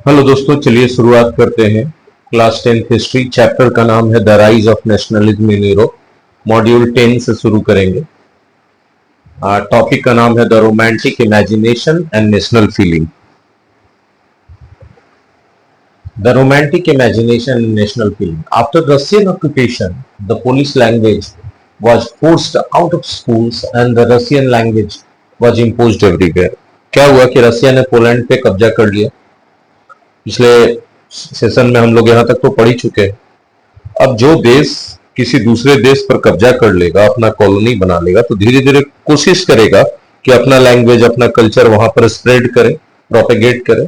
Hello दोस्तों, चलिए शुरुआत करते हैं। क्लास 10th हिस्ट्री चैप्टर का नाम है the rise of nationalism in Europe. Module 10 से शुरू करेंगे। टॉपिक का नाम है the romantic imagination and national feeling. The romantic imagination and national feeling. After Russian occupation the Polish language was forced out of schools and the Russian language was imposed everywhere। क्या हुआ कि रसिया ने Poland पे कब्जा कर लिया। पिछले session में हम लोग यहाँ तक तो पढ़ ही चुके हैं। अब जो देश किसी दूसरे देश पर कब्जा कर लेगा, अपना कॉलोनी बना लेगा, तो धीरे धीरे कोशिश करेगा कि अपना लैंग्वेज, अपना कल्चर वहां पर स्प्रेड करे, प्रोपेगेट करे।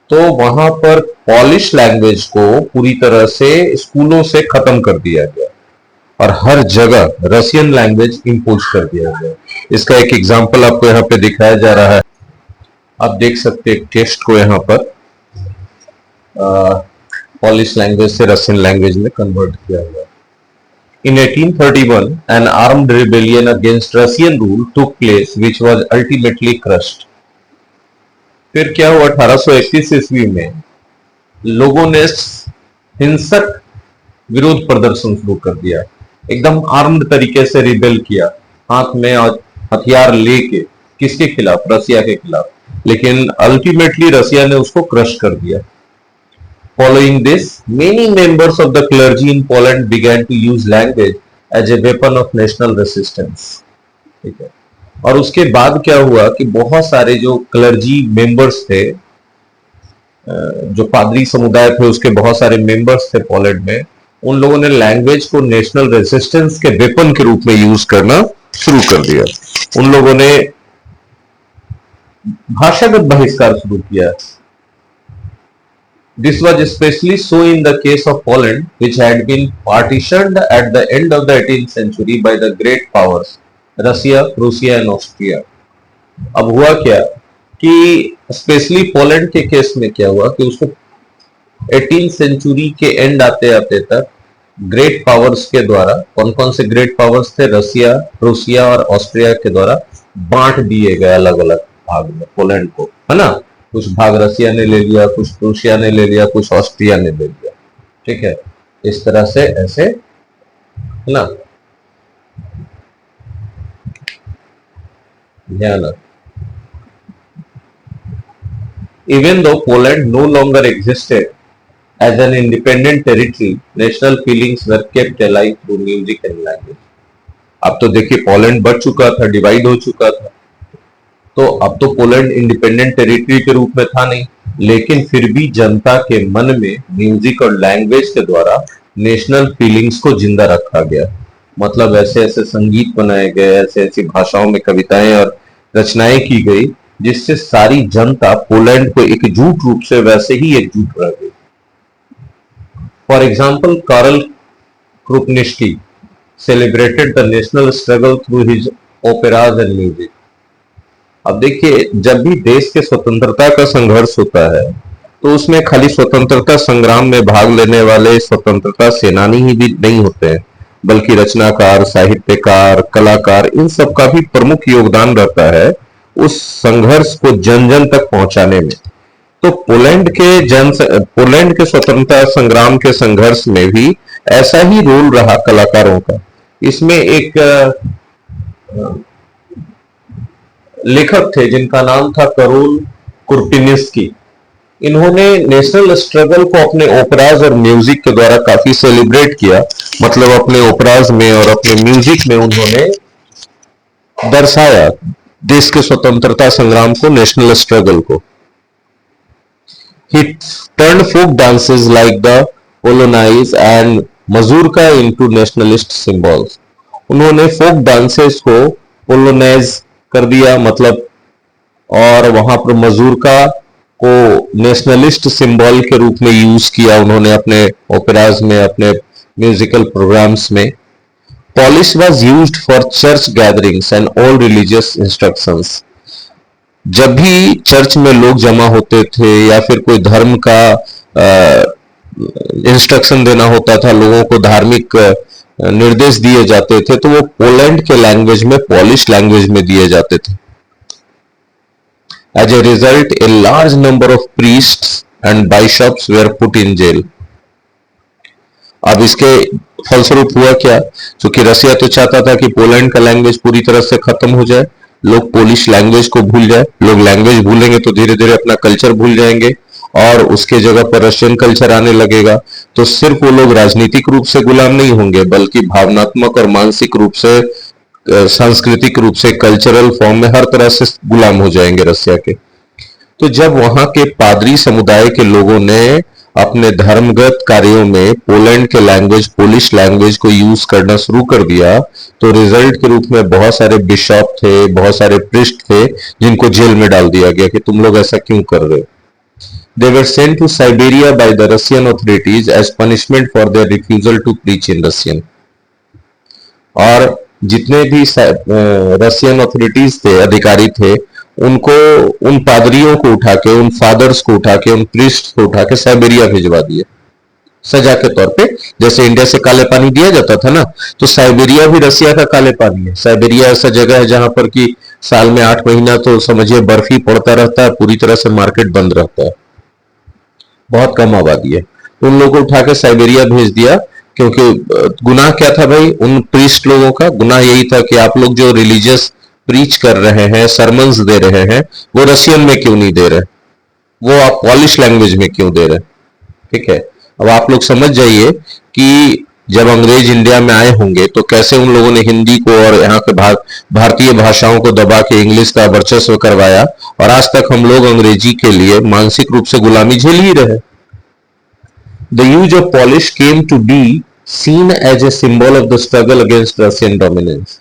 तो वहां पर पॉलिश लैंग्वेज को पूरी तरह से स्कूलों से खत्म कर दिया गया और हर जगह रशियन लैंग्वेज इंपोज कर दिया गया। इसका एक एग्जांपल आपको यहाँ पे दिखाया जा रहा है। आप देख सकते हैं टेक्स्ट को यहाँ पर पॉलिश लैंग्वेज से रशियन लैंग्वेज में कन्वर्ट किया गया। In 1831, an armed rebellion against Russian rule took place, which was ultimately crushed। फिर क्या हुआ? 1831 ईस्वी में लोगों ने हिंसक विरोध प्रदर्शन शुरू कर दिया। एकदम आर्म्ड तरीके से रिबेल किया, हाथ में हथियार लेके। किसके खिलाफ? रसिया के खिलाफ। लेकिन अल्टीमेटली रसिया ने उसको क्रश कर दिया। Following this, many members of the clergy in Poland began to use language as a weapon of national resistance। ठीक है। और उसके बाद क्या हुआ कि बहुत सारे जो क्लर्जी मेंबर्स थे, जो पादरी समुदाय थे, उसके बहुत सारे मेंबर्स थे पोलैंड में, उन लोगों ने लैंग्वेज को नेशनल रेजिस्टेंस के वेपन के रूप में यूज करना शुरू कर दिया। उन लोगों ने भाषागत बहिष्कार शुरू किया। This was especially so in the case of Poland, which had been partitioned at the end of the 18th century by the great powers, Russia, Prussia and Austria। अब हुआ क्या कि स्पेशली पोलैंड के केस में क्या हुआ कि उसको 18th सेंचुरी के एंड आते आते तक ग्रेट पावर्स के द्वारा, कौन कौन से ग्रेट पावर्स थे? रसिया, प्रूसिया और ऑस्ट्रिया के द्वारा बांट दिए गए अलग अलग भाग में पोलैंड को, है ना। कुछ भाग रसिया ने ले लिया, कुछ प्रूसिया ने ले लिया, कुछ ऑस्ट्रिया ने ले लिया। ठीक है, इस तरह से ऐसे, है ना, ध्यान। Even though Poland no longer existed as an independent territory, national feelings were kept alive through music and language। अब तो देखिए पोलैंड बढ़ चुका था, डिवाइड हो चुका था, तो अब तो पोलैंड इंडिपेंडेंट टेरिटरी के रूप में था नहीं, लेकिन फिर भी जनता के मन में म्यूजिक और लैंग्वेज के द्वारा नेशनल फीलिंग्स को जिंदा रखा गया। मतलब ऐसे ऐसे संगीत बनाए गए, ऐसे ऐसी भाषाओं में कविताएं और रचनाएं की गई, जिससे सारी जनता पोलैंड को एकजुट रूप से वैसे ही एकजुट रह गई। For example, Karl Kurpinski celebrated the national struggle through his operas and music. अब देखिए, जब भी देश के स्वतंत्रता का संघर्ष होता है तो उसमें खाली स्वतंत्रता संग्राम में भाग लेने वाले स्वतंत्रता सेनानी ही भी नहीं होते हैं, बल्कि रचनाकार, साहित्यकार, कलाकार, इन सब का भी प्रमुख योगदान रहता है उस संघर्ष को जन जन तक पहुंचाने में। तो पोलैंड के स्वतंत्रता संग्राम के संघर्ष में भी ऐसा ही रोल रहा कलाकारों का। इसमें एक लेखक थे जिनका नाम था करोल कुर्पिनिस्की। इन्होंने नेशनल स्ट्रगल को अपने ओपराज और म्यूजिक के द्वारा काफी सेलिब्रेट किया। मतलब अपने ओपराज में और अपने म्यूजिक में उन्होंने दर्शाया देश के स्वतंत्रता संग्राम को, नेशनल स्ट्रगल को। He turned folk dances like the Polonaise and Mazurka into nationalist symbols। उन्होंने फोक डांसेस को पोलोनाइज कर दिया, मतलब, और वहां पर मजूरका को नेशनलिस्ट सिंबल के रूप में यूज किया उन्होंने अपने ओपेराज में, अपने म्यूजिकल प्रोग्राम्स में। Polish was used for church gatherings and all religious instructions. जब भी चर्च में लोग जमा होते थे या फिर कोई धर्म का इंस्ट्रक्शन देना होता था, लोगों को धार्मिक निर्देश दिए जाते थे, तो वो पोलैंड के लैंग्वेज में, पॉलिश लैंग्वेज में दिए जाते थे। As a result, a large number of priests and bishops were put in jail. अब इसके फलस्वरूप हुआ क्या, क्योंकि रसिया तो चाहता था कि पोलैंड का लैंग्वेज पूरी तरह से खत्म हो जाए, लोग पोलिश लैंग्वेज को भूल जाए। लोग लैंग्वेज भूलेंगे तो धीरे धीरे अपना कल्चर भूल जाएंगे और उसके जगह पर रशियन कल्चर आने लगेगा। तो सिर्फ वो लोग राजनीतिक रूप से गुलाम नहीं होंगे, बल्कि भावनात्मक और मानसिक रूप से, सांस्कृतिक रूप से, कल्चरल फॉर्म में हर तरह से गुलाम हो जाएंगे रसिया के। तो जब वहां के पादरी समुदाय के लोगों ने अपने धर्मगत कार्यों में पोलैंड के लैंग्वेज, पोलिश लैंग्वेज को यूज करना शुरू कर दिया, तो रिजल्ट के रूप में बहुत सारे बिशप थे, बहुत सारे प्रिस्ट थे, जिनको जेल में डाल दिया गया कि तुम लोग ऐसा क्यों कर रहे हो। They were sent to Siberia by the Russian authorities as punishment for their refusal to preach in Russian. और जितने भी रशियन ऑथोरिटीज थे, अधिकारी थे, उनको, उन पादरियों को उठा के, उन फादर्स को उठा के, उन प्रीस्ट को उठा के साइबेरिया भिजवा दिए सजा के तौर पे। जैसे इंडिया से काले पानी दिया जाता था ना, तो साइबेरिया भी रसिया का काले पानी है। साइबेरिया ऐसा जगह है जहां पर कि साल में 8 महीना तो समझिए बर्फ ही पड़ता रहता है, पूरी तरह से मार्केट बंद रहता है, बहुत कम आबादी है। उन लोगों को उठा के साइबेरिया भेज दिया, क्योंकि गुनाह क्या था भाई उन प्रीस्ट लोगों का? गुनाह यही था कि आप लोग जो रिलीजियस प्रीच कर रहे हैं, सरमन्स दे रहे हैं, वो रशियन में क्यों नहीं दे रहे, वो आप पॉलिश लैंग्वेज में क्यों दे रहे। ठीक है, अब आप लोग समझ जाइए कि जब अंग्रेज इंडिया में आए होंगे तो कैसे उन लोगों ने हिंदी को और यहाँ के भारतीय भाषाओं को दबा के इंग्लिश का वर्चस्व करवाया, और आज तक हम लोग अंग्रेजी के लिए मानसिक रूप से गुलामी झेल ही रहे। The use of Polish came to be seen as a symbol of the struggle against Russian dominance.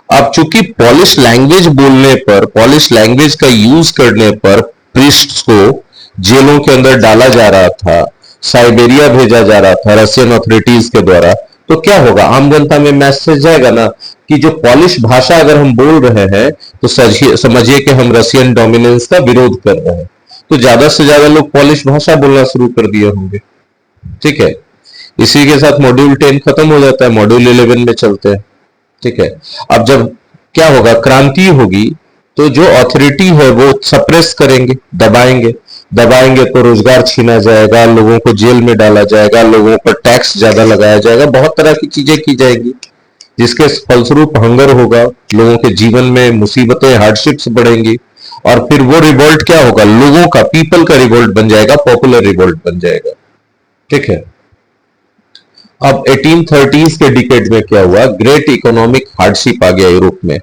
अब चूंकि पॉलिश लैंग्वेज बोलने पर, पॉलिश लैंग्वेज का यूज करने पर प्रीस्ट्स को जेलों के अंदर डाला जा रहा था, साइबेरिया भेजा जा रहा था रशियन अथॉरिटीज के द्वारा, तो क्या होगा, आम जनता में मैसेज जाएगा ना कि जो पॉलिश भाषा अगर हम बोल रहे हैं तो समझिए कि हम रशियन डोमिनेंस का विरोध कर रहे हैं। तो ज्यादा से ज्यादा लोग पॉलिश भाषा बोलना शुरू कर दिए होंगे। ठीक है, इसी के साथ मॉड्यूल 10 खत्म हो जाता है, मॉड्यूल 11 में चलते हैं। ठीक है, अब जब क्या होगा, क्रांति होगी, तो जो अथॉरिटी है वो सप्रेस करेंगे, दबाएंगे, दबाएंगे तो रोजगार छीना जाएगा, लोगों को जेल में डाला जाएगा, लोगों पर टैक्स ज्यादा लगाया जाएगा, बहुत तरह की चीजें की जाएगी, जिसके फलस्वरूप हंगर होगा, लोगों के जीवन में मुसीबतें, हार्डशिप्स बढ़ेंगी, और फिर वो रिवोल्ट क्या होगा, लोगों का, पीपल का रिवोल्ट बन जाएगा, पॉपुलर रिवोल्ट बन जाएगा। ठीक है, अब 1830s के डिकेड में क्या हुआ, ग्रेट इकोनॉमिक हार्डशिप आ गया यूरोप में।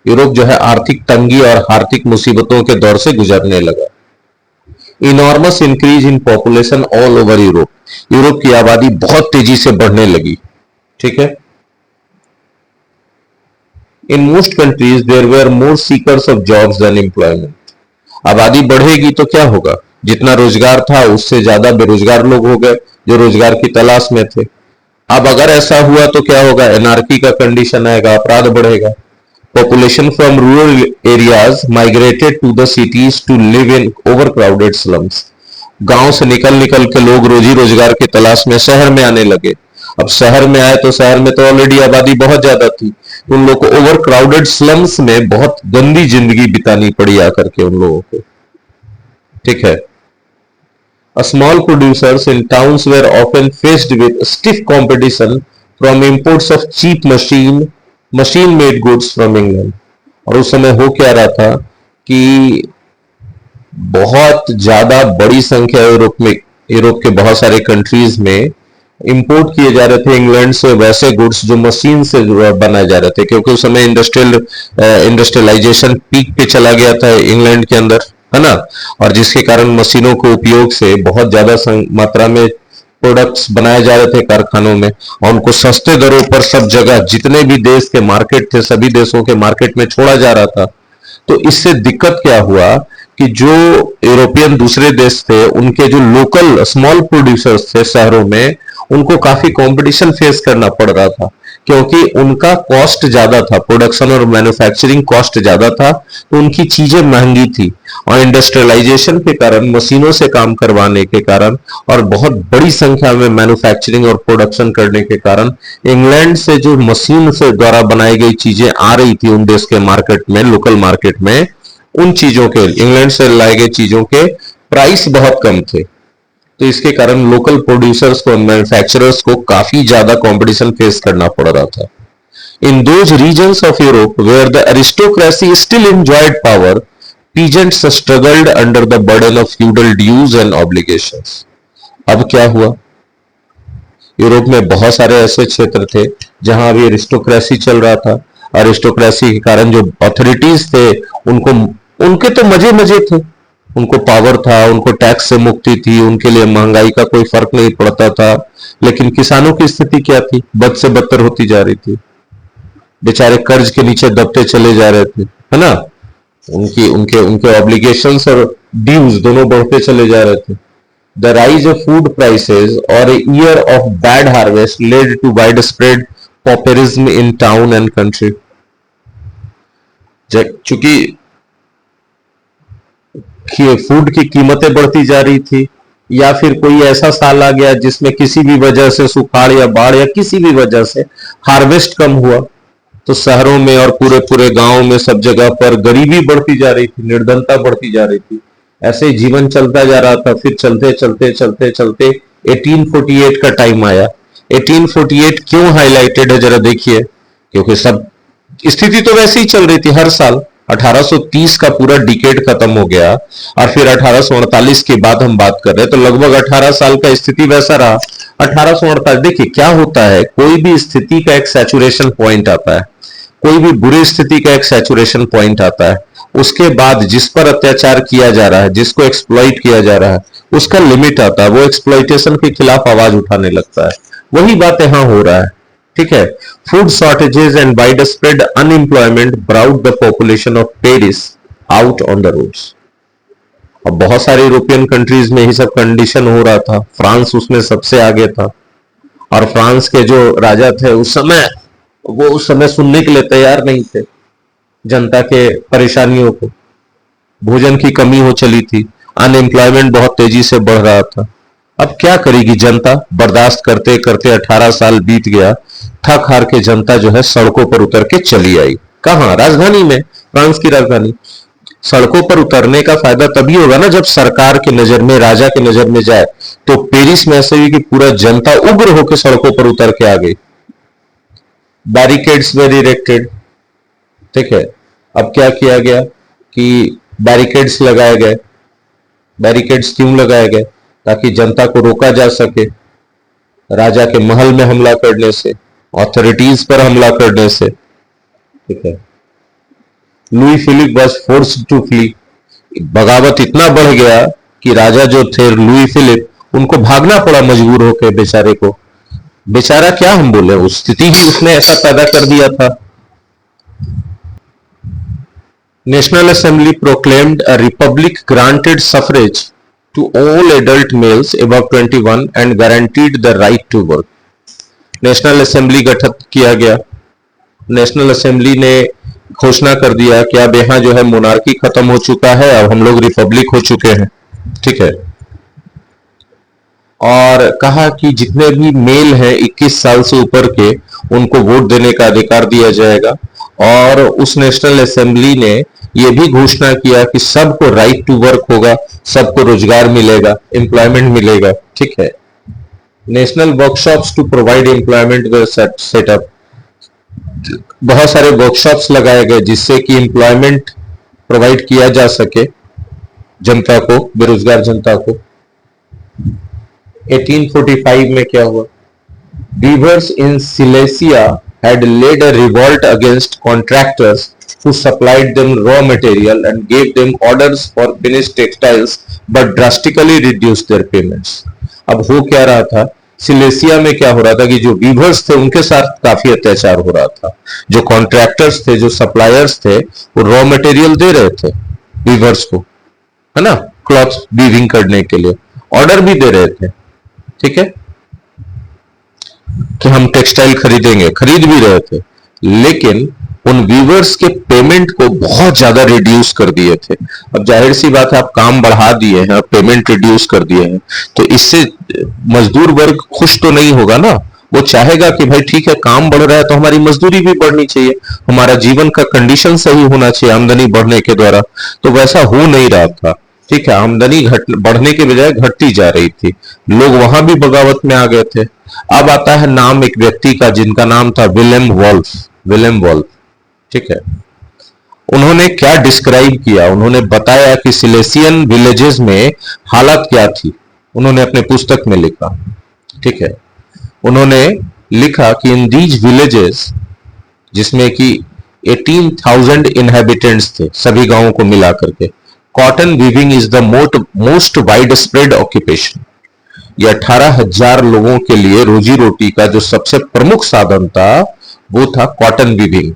यूरोप जो है आर्थिक तंगी और आर्थिक मुसीबतों के दौर से गुजरने लगा। Enormous increase in population all over Europe, Europe की आबादी बहुत तेजी से बढ़ने लगी। ठीक है, in most countries there were more seekers of jobs than employment. आबादी बढ़ेगी तो क्या होगा, जितना रोजगार था उससे ज्यादा बेरोजगार लोग हो गए जो रोजगार की तलाश में थे। अब अगर ऐसा हुआ तो क्या होगा, एनार्की का कंडीशन आएगा, अपराध बढ़ेगा। Population from rural areas migrated to the cities to live in overcrowded slums. गांव से निकल निकल के लोग रोजी रोजगार की तलाश में शहर में आने लगे। अब शहर में आए तो शहर में तो ऑलरेडी आबादी बहुत ज्यादा थी, उन लोगों को ओवरक्राउडेड स्लम्स में बहुत गंदी जिंदगी बितानी पड़ी आकर के उन लोगों को। ठीक है, small producers in towns were often faced with stiff competition from imports of cheap machine made goods from England। और उस समय हो क्या रहा था कि बहुत ज्यादा बड़ी संख्या यूरोप के बहुत सारे कंट्रीज में इंपोर्ट किए जा रहे थे इंग्लैंड से वैसे गुड्स जो मशीन से बनाए जा रहे थे, क्योंकि उस समय इंडस्ट्रियलाइजेशन पीक पे चला गया था इंग्लैंड के अंदर, है ना, और जिसके कारण मशीनों के उपयोग से बहुत ज्यादा मात्रा में प्रोडक्ट्स बनाए जा रहे थे कारखानों में, और उनको सस्ते दरों पर सब जगह जितने भी देश के मार्केट थे सभी देशों के मार्केट में छोड़ा जा रहा था। तो इससे दिक्कत क्या हुआ कि जो यूरोपियन दूसरे देश थे उनके जो लोकल स्मॉल प्रोड्यूसर्स थे शहरों में, उनको काफी कंपटीशन फेस करना पड़ रहा था, क्योंकि उनका कॉस्ट ज्यादा था, प्रोडक्शन और मैन्युफैक्चरिंग कॉस्ट ज्यादा था, तो उनकी चीजें महंगी थी। और इंडस्ट्रियलाइजेशन के कारण, मशीनों से काम करवाने के कारण और बहुत बड़ी संख्या में मैन्युफैक्चरिंग और प्रोडक्शन करने के कारण इंग्लैंड से जो मशीन से द्वारा बनाई गई चीजें आ रही थी उन देश के मार्केट में, लोकल मार्केट में, उन चीजों के, इंग्लैंड से लाई गई चीजों के प्राइस बहुत कम थे। तो इसके कारण लोकल प्रोड्यूसर्स को, मैन्युफैक्चरर्स को काफी ज्यादा कंपटीशन फेस करना पड़ रहा था. In those regions of Europe where the aristocracy still enjoyed power, peasants struggled under the burden of feudal dues and obligations. अब क्या हुआ? यूरोप में बहुत सारे ऐसे क्षेत्र थे जहां अभी एरिस्टोक्रेसी चल रहा था. अरिस्टोक्रेसी के कारण जो अथॉरिटीज थे उनको, उनके तो मजे मजे थे, उनको पावर था, उनको टैक्स से मुक्ति थी, उनके लिए महंगाई का कोई फर्क नहीं पड़ता था. लेकिन किसानों की स्थिति क्या थी? बद से बदतर होती जा रही थी. बेचारे कर्ज के नीचे दबते चले जा रहे थे, है ना. उनकी उनके उनके ऑब्लिगेशंस और ड्यूज दोनों बढ़ते चले जा रहे थे. The rise of food prices और a year of bad harvest led to wide spread populism in town and country. चूंकि फूड की कीमतें बढ़ती जा रही थी, या फिर कोई ऐसा साल आ गया जिसमें किसी भी वजह से सुखाड़ या बाढ़ या किसी भी वजह से हार्वेस्ट कम हुआ, तो शहरों में और पूरे पूरे गांव में सब जगह पर गरीबी बढ़ती जा रही थी, निर्धनता बढ़ती जा रही थी. ऐसे ही जीवन चलता जा रहा था. फिर चलते चलते चलते चलते 1848 का टाइम आया. 1848 क्यों हाईलाइटेड है जरा देखिए, क्योंकि सब स्थिति तो वैसे ही चल रही थी हर साल. 1830 का पूरा डिकेड खत्म हो गया और फिर 1848 के बाद हम बात कर रहे हैं, तो लगभग 18 साल का स्थिति वैसा रहा. 1848 देखिए क्या होता है, कोई भी स्थिति का एक सैचुरेशन पॉइंट आता है, कोई भी बुरी स्थिति का एक सैचुरेशन पॉइंट आता है. उसके बाद जिस पर अत्याचार किया जा रहा है, जिसको एक्सप्लॉइट किया जा रहा है, उसका लिमिट आता है. वो एक्सप्लॉइटेशन के खिलाफ आवाज उठाने लगता है. वही बात यहां हो रहा है. ठीक है. Food shortages and wide spread unemployment brought the population of Paris out on the roads. अब बहुत सारे यूरोपियन कंट्रीज में ही सब कंडीशन हो रहा था. फ्रांस उसमें सबसे आगे था, और फ्रांस के जो राजा थे उस समय, वो उस समय सुनने के लिए तैयार नहीं थे जनता के परेशानियों को. भोजन की कमी हो चली थी, अनएम्प्लॉयमेंट बहुत तेजी से बढ़ रहा था. अब क्या करेगी जनता? बर्दाश्त करते करते 18 साल बीत गया. थक हार के जनता जो है सड़कों पर उतर के चली आई. कहां? राजधानी में, फ्रांस की राजधानी. सड़कों पर उतरने का फायदा तभी होगा ना जब सरकार की नजर में, राजा की नजर में जाए. तो पेरिस में ऐसे हुई कि पूरा जनता उग्र होकर सड़कों पर उतर के आ गई. Barricades were erected. ठीक है. अब क्या किया गया कि बैरिकेड्स लगाए गए. बैरिकेड्स क्यों लगाए गए? ताकि जनता को रोका जा सके राजा के महल में हमला करने से, ऑथोरिटीज पर हमला करने से. ठीक है. Louis Philippe was forced to flee. बगावत इतना बढ़ गया कि राजा जो थे लुई फिलिप, उनको भागना पड़ा मजबूर होकर बेचारे को. बेचारा क्या हम बोले, उस स्थिति ही उसने ऐसा पैदा कर दिया था. National Assembly proclaimed a republic, granted suffrage to all adult males above 21 and guaranteed the right to work. National assembly गठित किया गया. नेशनल असेंबली ने घोषणा कर दिया कि अब यहां जो है मोनार्की खत्म हो चुका है, अब हम लोग रिपब्लिक हो चुके हैं. ठीक है. और कहा कि जितने भी मेल हैं 21 साल से ऊपर के, उनको वोट देने का अधिकार दिया जाएगा. और उस नेशनल असेंबली ने यह भी घोषणा किया कि सबको राइट टू वर्क होगा, सबको रोजगार मिलेगा, एम्प्लॉयमेंट मिलेगा. ठीक है. National workshops to provide employment setup. बहुत सारे वर्कशॉप्स लगाए गए जिससे कि एम्प्लॉयमेंट प्रोवाइड किया जा सके जनता को, बेरोजगार जनता को. 1845 में क्या हुआ? Weavers in Silesia had led a revolt against contractors who supplied them raw material and gave them orders for finished textiles but drastically reduced their payments. अब हो क्या रहा था? सिलेसिया में क्या हो रहा था कि जो वीवर्स थे उनके साथ काफी अत्याचार हो रहा था. जो कॉन्ट्रैक्टर्स थे, जो सप्लायर्स थे, वो रॉ मटेरियल दे रहे थे वीवर्स को, है ना, क्लॉथ वीविंग करने के लिए. ऑर्डर भी दे रहे थे. ठीक है, कि हम टेक्सटाइल खरीदेंगे, खरीद भी रहे थे. लेकिन उन वीवर्स के पेमेंट को बहुत ज्यादा रिड्यूस कर दिए थे. अब जाहिर सी बात है, आप काम बढ़ा दिए हैं, पेमेंट रिड्यूस कर दिए हैं, तो इससे मजदूर वर्ग खुश तो नहीं होगा ना. वो चाहेगा कि भाई ठीक है, काम बढ़ रहा है तो हमारी मजदूरी भी बढ़नी चाहिए, हमारा जीवन का कंडीशन सही होना चाहिए आमदनी बढ़ने के द्वारा. तो वैसा हो नहीं रहा था. ठीक है, आमदनी बढ़ने के बजाय घटती जा रही थी। लोग वहां भी बगावत में आ गए थे। अब आता है नाम एक व्यक्ति का जिनका नाम था विलेम वॉल्फ। विलेम वॉल्फ, ठीक है। उन्होंने क्या डिस्क्राइब किया, उन्होंने बताया कि सिलेसियन विलेजेस में हालत क्या थी। उन्होंने अपने पुस्तक में लिखा, ठीक है। उन्होंने लिखा कि इन दीज विलेजेस, जिसमें कि 18,000 इनहेबिटेंट्स थे सभी गांवों को मिला करके, cotton weaving is the most wide spread occupation. ये 18,000 लोगों के लिए रोजी रोटी का जो सबसे प्रमुख साधन था वो था cotton weaving.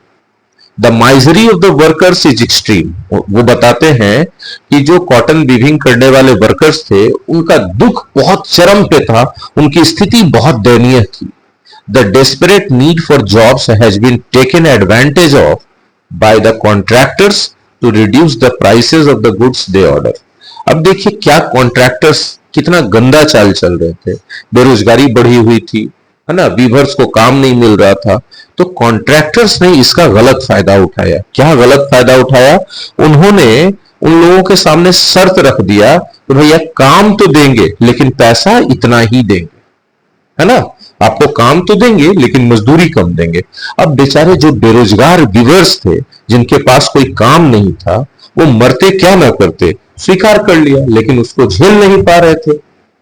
The misery of the workers is extreme. वो बताते हैं कि जो कॉटन वीविंग करने वाले वर्कर्स थे उनका दुख बहुत चरम पे था, उनकी स्थिति बहुत दयनीय थी। The desperate need for jobs has been taken advantage of by the contractors to reduce the prices of the goods they order. अब देखिए क्या कॉन्ट्रैक्टर्स कितना गंदा चाल चल रहे थे। बेरोजगारी बढ़ी हुई थी, है ना, वीवर्स को काम नहीं मिल रहा था, तो कॉन्ट्रैक्टर्स ने इसका गलत फायदा उठाया। क्या गलत फायदा उठाया? उन्होंने उन लोगों के सामने शर्त रख दिया कि भैया काम तो देंगे लेकिन पैसा इतना ही देंगे, है ना, आपको काम तो देंगे लेकिन मजदूरी कम देंगे। अब बेचारे जो बेरोजगार वीवर्स थे जिनके पास कोई काम नहीं था, वो मरते क्या ना करते, स्वीकार कर लिया, लेकिन उसको झेल नहीं पा रहे थे।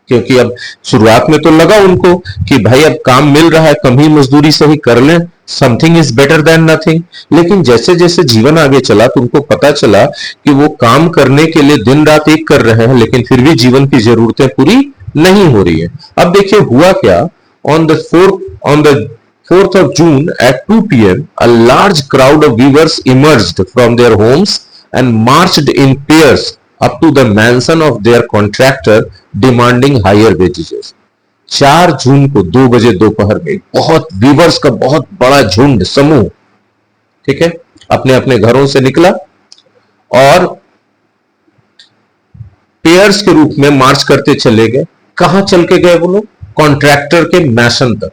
क्योंकि अब शुरुआत में तो लगा उनको कि भाई अब काम मिल रहा है, कम ही मजदूरी से ही कर लें, something is better than nothing. लेकिन जैसे जैसे जीवन आगे चला तो उनको पता चला कि वो काम करने के लिए दिन रात एक कर रहे हैं लेकिन फिर भी जीवन की जरूरतें पूरी नहीं हो रही है। अब देखिए हुआ क्या, on the 4th of June at 2 p.m. a large crowd of weavers emerged from their homes and marched in pairs up to the mansion of their contractor demanding higher wages. 4 जून को 2 बजे दोपहर में बहुत वीवर्स का बहुत बड़ा झुंड समूह, ठीक है, अपने अपने घरों से निकला और पेयर्स के रूप में मार्च करते चले गए। कहां चल के गए वो लोग? कॉन्ट्रैक्टर के मैंशन तक।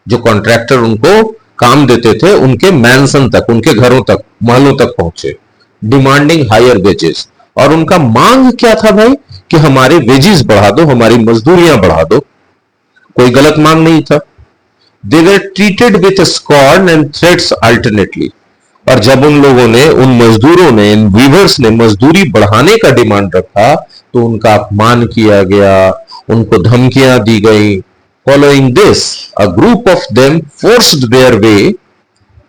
जो कॉन्ट्रैक्टर उनको काम देते थे उनके मैंशन तक, उनके घरों तक, महलों तक पहुंचे, डिमांडिंग हायर वेजेस। और उनका मांग क्या था भाई? कि हमारे वेजेस बढ़ा दो, हमारी मजदूरियां बढ़ा दो। कोई गलत मांग नहीं था। They were treated with scorn and threats alternately. और जब उन लोगों ने, उन मजदूरों ने, इन वीवर्स ने मजदूरी बढ़ाने का डिमांड रखा तो उनका अपमान किया गया, उनको धमकियां दी गई। Following this a group of them forced their way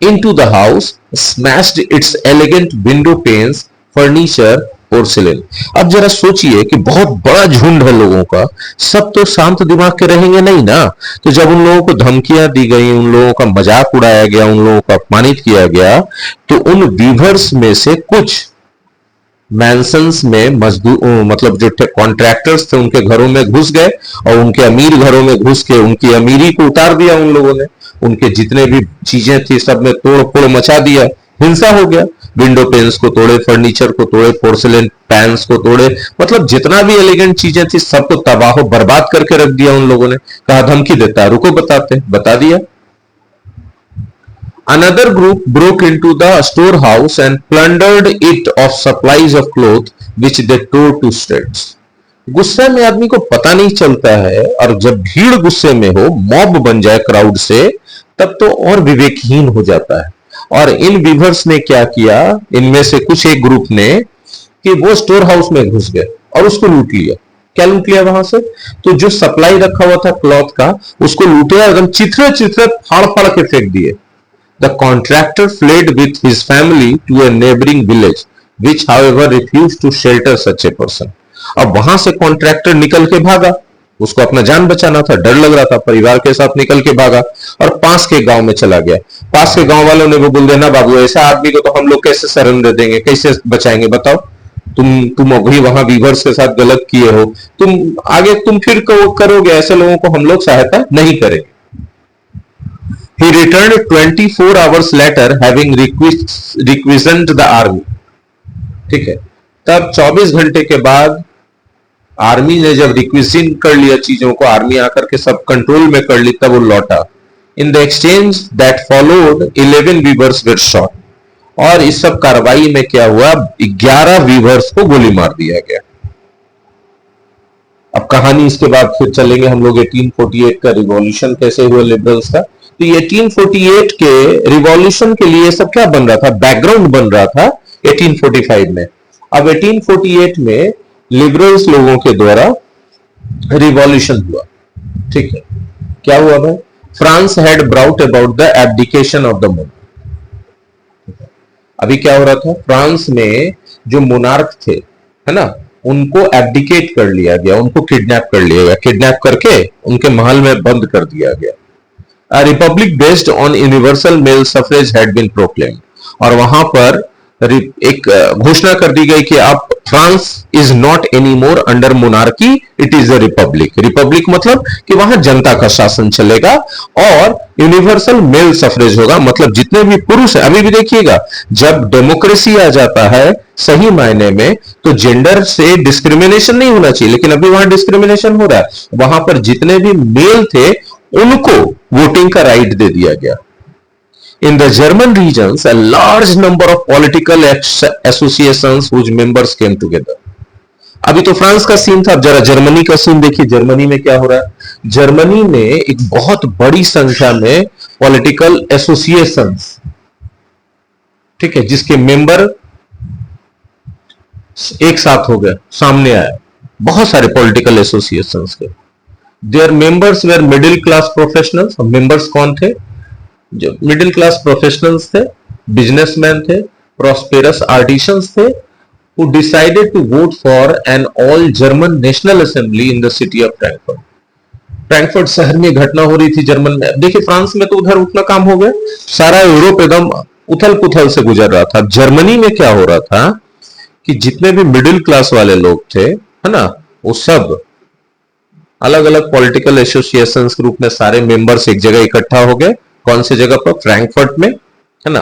into the house, smashed it's elegant window panes, furniture, porcelain. अब जरा सोचिए कि बहुत बड़ा झुंड है लोगों का, सब तो शांत दिमाग के रहेंगे नहीं ना। तो जब उन लोगों को धमकियां दी गई, उन लोगों का मजाक उड़ाया गया, उन लोगों को अपमानित किया गया, तो उन वीवर्स में से कुछ मैंसन्स में मजदूर, मतलब जो कॉन्ट्रैक्टर्स थे, उनके घरों में घुस गए और उनके अमीर घरों में घुस के उनकी अमीरी को उतार दिया उन लोगों ने। उनके जितने भी चीजें थी सब में तोड़ फोड़ मचा दिया, हिंसा हो गया। विंडो पेन्स को तोड़े, फर्नीचर को तोड़े, पोर्सिलेन पैन्स को तोड़े, मतलब जितना भी एलिगेंट चीजें थी सबको तबाह बर्बाद करके रख दिया उन लोगों ने। कहा धमकी देता है, रुको बताते, बता दिया। Another group broke into the storehouse and plundered it of supplies of cloth which they tore to shreds. गुस्से में आदमी को पता नहीं चलता है, और जब भीड़ गुस्से में हो, मॉब बन जाए क्राउड से, तब तो और विवेकहीन हो जाता है। और इन वीवर्स ने क्या किया, इनमें से कुछ एक ग्रुप ने, कि वो स्टोर हाउस में घुस गए और उसको लूट लिया। क्या लूट लिया वहां से? तो जो सप्लाई रखा हुआ था क्लॉथ का, उसको लूटे, एकदम चिथड़े चिथड़े फाड़ फाड़ के फेंक दिए। The contractor fled with his family to a neighboring village, which however refused to shelter such a person. अब वहां से कॉन्ट्रैक्टर निकल के भागा, उसको अपना जान बचाना था, डर लग रहा था, परिवार के साथ निकल के भागा और पास के गांव में चला गया। पास के गांव वालों ने वो बोल दिया, ना बाबू, ऐसा आदमी को तो हम लोग कैसे शरण दे देंगे, कैसे बचाएंगे, बताओ। तुम अभी वहां वीवर्स के साथ गलत किए हो, तुम आगे तुम फिर करोगे, ऐसे लोगों को हम लोग सहायता नहीं करेंगे। He returned 24 hours later having requisitioned the army. ठीक है, तब 24 घंटे के बाद आर्मी ने जब रिक्विजिशन कर लिया चीजों को, आर्मी आकर के सब कंट्रोल में कर ली, तब वो लौटा। In the exchange that followed 11 weavers were shot. और इस सब कार्रवाई में क्या हुआ, 11 वीवर्स को गोली मार दिया गया। अब कहानी इसके बाद फिर चलेंगे हम लोग 1848 का रिवॉल्यूशन कैसे हुआ लिबरल्स का। तो 1848 के रिवॉल्यूशन के लिए सब क्या बन रहा था, बैकग्राउंड बन रहा था 1845 में। अब 1848 में लिबरल्स लोगों के द्वारा रिवॉल्यूशन हुआ, ठीक है। क्या हुआ भाई, France had brought about the abdication of the monarch. अभी क्या हो रहा था, फ्रांस में जो मोनार्क थे, है ना, उनको एब्डिकेट कर लिया गया, उनको किडनैप कर लिया गया, किडनैप करके उनके महल में बंद कर दिया गया। A republic based on universal male suffrage had been proclaimed, और वहां पर एक घोषणा कर दी गई कि अब France is not any more under monarchy, it is a republic. Republic मतलब कि वहां जनता का शासन चलेगा और यूनिवर्सल मेल सफरेज होगा, मतलब जितने भी पुरुष हैं। अभी भी देखिएगा, जब डेमोक्रेसी आ जाता है सही मायने में तो जेंडर से डिस्क्रिमिनेशन नहीं होना चाहिए, लेकिन अभी वहां डिस्क्रिमिनेशन हो रहा है। वहां पर जितने भी मेल थे उनको वोटिंग का राइट दे दिया गया। In the German regions, a large number of political associations whose members came together. अभी तो फ्रांस का सीन था, अब जरा जर्मनी का सीन देखिए। जर्मनी में क्या हो रहा है, जर्मनी में एक बहुत बड़ी संख्या में पॉलिटिकल एसोसिएशंस, ठीक है, जिसके मेंबर एक साथ हो गए, सामने आए बहुत सारे पॉलिटिकल एसोसिएशंस के। Their members were middle class professionals. Members कौन थे, जो मिडिल क्लास प्रोफेशनल्स थे, बिजनेसमैन थे, प्रॉस्पेरस आर्टिसंस थे, who decided to vote for an all German national assembly in the city of Frankfurt. Frankfurt शहर में घटना हो रही थी जर्मन में। देखिए फ्रांस में तो उधर उतना काम हो गया, सारा यूरोप एकदम उथल पुथल से गुजर रहा था। जर्मनी में क्या हो रहा था कि जितने भी मिडिल क्लास वाले लोग थे, है ना, वो सब अलग अलग पॉलिटिकल एसोसिएशन के रूप में सारे मेंबर्स एक जगह इकट्ठा हो गए। कौन सी जगह पर, फ्रैंकफर्ट में, है ना।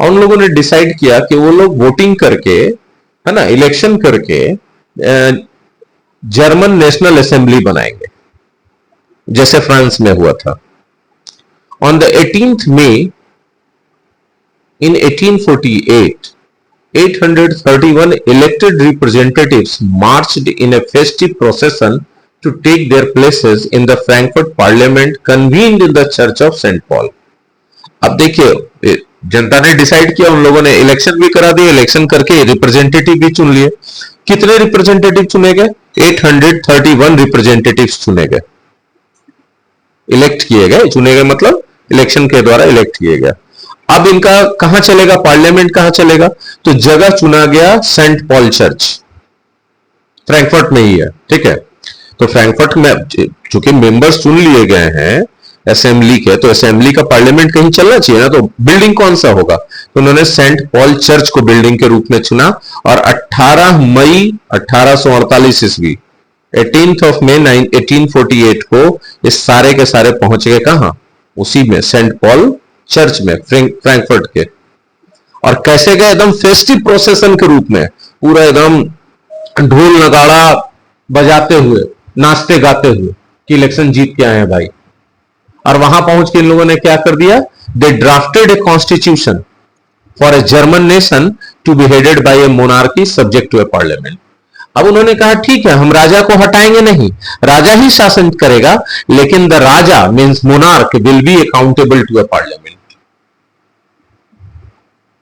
और उन लोगों ने डिसाइड किया कि वो लोग वोटिंग करके, है ना, इलेक्शन करके जर्मन नेशनल असेंबली बनाएंगे, जैसे फ्रांस में हुआ था। On the 18th May in 1848, 831 elected representatives marched in a festive procession to take their places in the Frankfurt Parliament convened in the Church of St. Paul. अब देखिए, जनता ने decide किया, उन लोगों ने इलेक्शन भी करा दिया, इलेक्शन करके रिप्रेजेंटेटिव भी चुन लिए। कितने रिप्रेजेंटेटिव चुने गए, 831 रिप्रेजेंटेटिव्स चुने गए, इलेक्ट किए गए। चुने गए मतलब इलेक्शन के द्वारा इलेक्ट किए गए। अब इनका कहां चलेगा, पार्लियामेंट कहां चलेगा, तो जगह चुना गया सेंट पॉल चर्च, फ्रैंकफर्ट में ही है, ठीक है। तो फ्रैंकफर्ट में चूंकि मेंबर्स चुन लिए गए हैं असेंबली के, तो असेंबली का पार्लियामेंट कहीं चलना चाहिए ना, तो बिल्डिंग कौन सा होगा, तो उन्होंने सेंट पॉल चर्च को बिल्डिंग के रूप में चुना। और 18 मई 1848 ईस्वी, 18th of May 1848 को ये सारे के सारे पहुंच गए कहां, उसी में सेंट पॉल चर्च में, फ्रैंकफर्ट के। और कैसे गए, एकदम फेस्टिव प्रोसेशन के रूप में, पूरा एकदम ढोल नगाड़ा बजाते हुए, नाचते गाते हुए कि इलेक्शन जीत के आए हैं भाई। और वहां पहुंच के इन लोगों ने क्या कर दिया, they drafted a constitution for a German nation to be headed by a monarchy subject to a parliament. अब उन्होंने कहा ठीक है, हम राजा को हटाएंगे नहीं, राजा ही शासन करेगा, लेकिन the raja means monarch will be accountable to a parliament.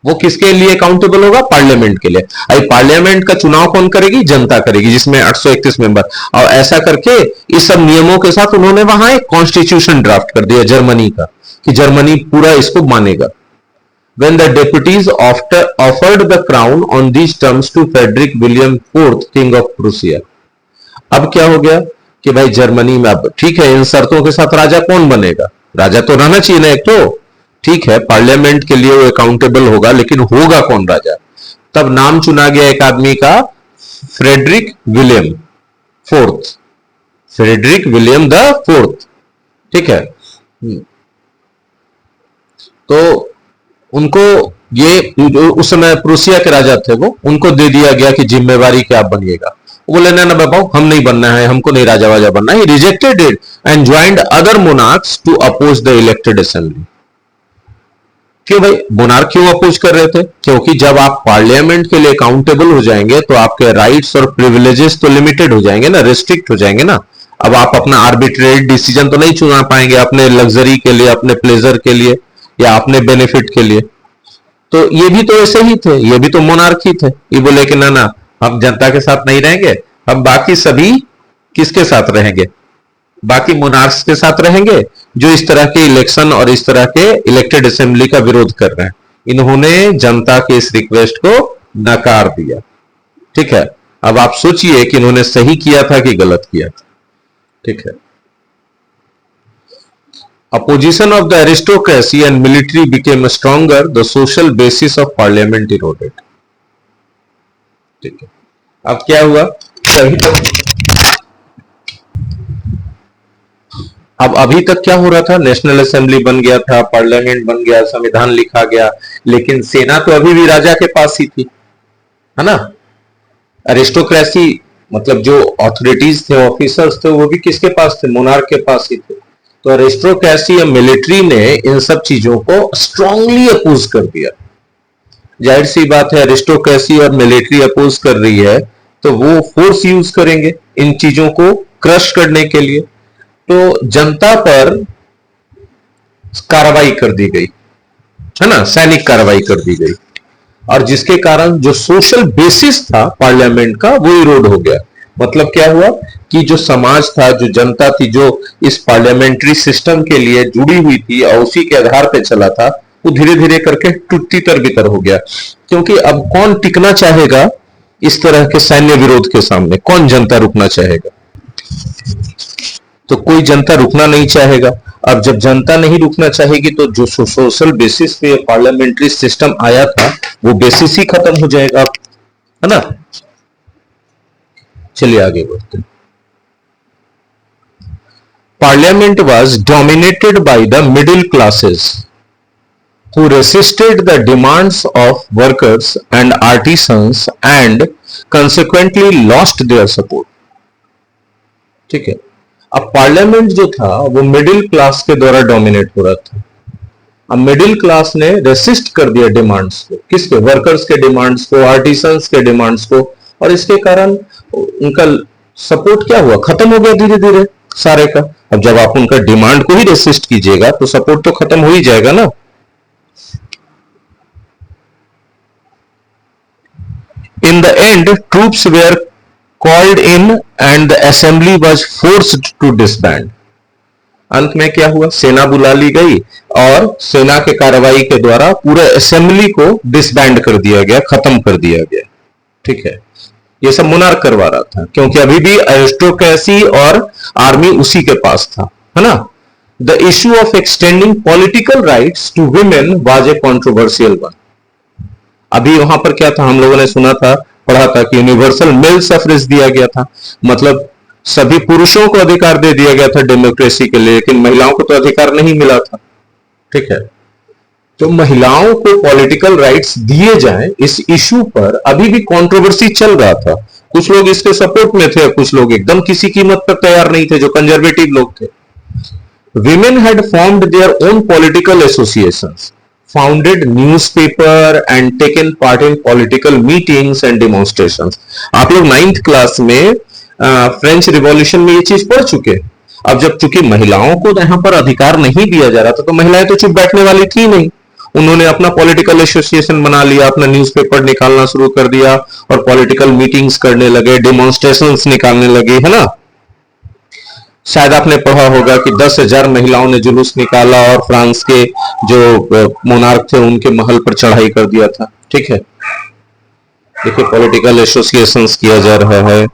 वो किसके लिए अकाउंटेबल होगा, पार्लियामेंट के लिए। अभी पार्लियामेंट का चुनाव कौन करेगी, जनता करेगी, जिसमें 831 मेंबर। और ऐसा करके इस सब नियमों के साथ उन्होंने वहां एक कॉन्स्टिट्यूशन ड्राफ्ट कर दिया जर्मनी का, कि जर्मनी पूरा इसको मानेगा। When the deputies offered the crown on these terms to Frederick William IV, King of Prussia. अब क्या हो गया कि भाई जर्मनी में अब ठीक है, इन शर्तों के साथ राजा कौन बनेगा, राजा तो रहना चाहिए ना एक तो, ठीक है, पार्लियामेंट के लिए वो अकाउंटेबल होगा, लेकिन होगा कौन राजा। तब नाम चुना गया एक आदमी का, Frederick William fourth, Frederick William the fourth, ठीक है। तो उनको ये उस समय प्रूसिया के राजा थे, वो उनको दे दिया गया कि जिम्मेवारी क्या आप बनिएगा। वो बोले ना बाबा, हम नहीं बनना है, हमको नहीं राजा वाजा बनना है। Rejected it and joined other monarchs to oppose the elected assembly. क्यों भाई मोनार्क क्यों अपोज कर रहे थे? क्योंकि जब आप पार्लियामेंट के लिए अकाउंटेबल हो जाएंगे तो आपके राइट्स और प्रिविलेजेस तो लिमिटेड हो जाएंगे ना, रिस्ट्रिक्ट हो जाएंगे ना। अब आप अपना आर्बिट्रेरी डिसीजन तो नहीं चुना पाएंगे अपने लग्जरी के लिए, अपने प्लेजर के लिए या अपने बेनिफिट के लिए। तो ये भी तो ऐसे ही थे, ये भी तो मोनार्क ही थे। ये बोले कि ना ना, हम जनता के साथ नहीं रहेंगे, हम बाकी सभी किसके साथ रहेंगे? बाकी मोनार्क्स के साथ रहेंगे जो इस तरह के इलेक्शन और इस तरह के इलेक्टेड असेंबली का विरोध कर रहे हैं। इन्होंने जनता के इस रिक्वेस्ट को नकार दिया। ठीक है, अब आप सोचिए कि इन्होंने सही किया था कि गलत किया था। ठीक है, opposition of the aristocracy and military became stronger, the social basis of parliament eroded। ठीक है, अब क्या हुआ? अभी तक क्या हो रहा था? नेशनल असेंबली बन गया था, पार्लियामेंट बन गया, संविधान लिखा गया, लेकिन सेना तो अभी भी राजा के पास ही थी, है ना। अरिस्टोक्रेसी मतलब जो ऑथोरिटीज थे, ऑफिसर्स थे, वो भी किसके पास थे? मोनार्क के पास ही थे। तो अरिस्टोक्रेसी या मिलिट्री ने इन सब चीजों को स्ट्रांगली अपोज कर दिया। जाहिर सी बात है, अरिस्टोक्रेसी और मिलिट्री अपोज कर रही है तो वो फोर्स यूज करेंगे इन चीजों को क्रश करने के लिए। तो जनता पर कार्रवाई कर दी गई, है ना, सैनिक कार्रवाई कर दी गई, और जिसके कारण जो सोशल बेसिस था पार्लियामेंट का वो इरोड हो गया। मतलब क्या हुआ कि जो समाज था, जो जनता थी, जो इस पार्लियामेंट्री सिस्टम के लिए जुड़ी हुई थी और उसी के आधार पर चला था, वो धीरे धीरे करके टूटती तर हो गया। क्योंकि अब कौन टिकना चाहेगा इस तरह के सैन्य विरोध के सामने? कौन जनता रुकना चाहेगा? तो कोई जनता रुकना नहीं चाहेगा। अब जब जनता नहीं रुकना चाहेगी तो जो सोशल बेसिस पे पार्लियामेंट्री सिस्टम आया था वो बेसिस ही खत्म हो जाएगा, है ना। चलिए आगे बढ़ते हैं। Parliament was dominated by the middle classes who resisted the demands of workers and artisans and consequently lost their support। ठीक है, अब पार्लियामेंट जो था वो मिडिल क्लास के द्वारा डोमिनेट हो रहा था। अब मिडिल क्लास ने रेसिस्ट कर दिया डिमांड्स को, किसके? वर्कर्स के डिमांड्स को, आर्टिसंस के डिमांड्स को, और इसके कारण उनका सपोर्ट क्या हुआ? खत्म हो गया धीरे धीरे सारे का। अब जब आप उनका डिमांड को ही रेसिस्ट कीजिएगा तो सपोर्ट तो खत्म हो ही जाएगा ना। In the end, troops were called in and the assembly was forced to disband। अंत में क्या हुआ? सेना बुला ली गई और सेना के कार्रवाई के द्वारा पूरे असेंबली को डिसबैंड कर दिया गया, खत्म कर दिया गया। ठीक है, ये सब मोनार्क करवा रहा था क्योंकि अभी भी अरिस्टोक्रेसी और आर्मी उसी के पास था, है ना। The issue of extending political rights to women was a controversial one. अभी वहां पर क्या था? हम लोगों ने सुना था, पढ़ा था कि यूनिवर्सल मेल सफरेज दिया गया था, मतलब सभी पुरुषों को अधिकार दे दिया गया था डेमोक्रेसी के लिए, लेकिन महिलाओं को तो अधिकार नहीं मिला था। ठीक है, तो महिलाओं को पॉलिटिकल राइट्स दिए जाएं, इस इश्यू पर अभी भी कंट्रोवर्सी चल रहा था। कुछ लोग इसके सपोर्ट में थे, कुछ लोग एकदम किसी कीमत पर तैयार नहीं थे, जो कंजर्वेटिव लोग थे। Women had formed their own political associations, founded newspaper and taken part in political meetings and demonstrations। आप लोग 9th क्लास में फ्रेंच रिवॉल्यूशन में ये चीज पढ़ चुके हैं। अब जब चूंकि महिलाओं को यहाँ पर अधिकार नहीं दिया जा रहा था तो महिलाएं तो चुप बैठने वाली थी नहीं। उन्होंने अपना पॉलिटिकल एसोसिएशन बना लिया, अपना न्यूज़पेपर निकालना शुरू कर दिया और पॉलिटिकल मीटिंग्स करने लगे, डेमोन्स्ट्रेशंस निकालने लगे, है ना। शायद आपने पढ़ा होगा कि 10,000 महिलाओं ने जुलूस निकाला और फ्रांस के जो मोनार्क थे उनके महल पर चढ़ाई कर दिया था। ठीक है, देखिए पॉलिटिकल एसोसिएशंस किया जा रहा है,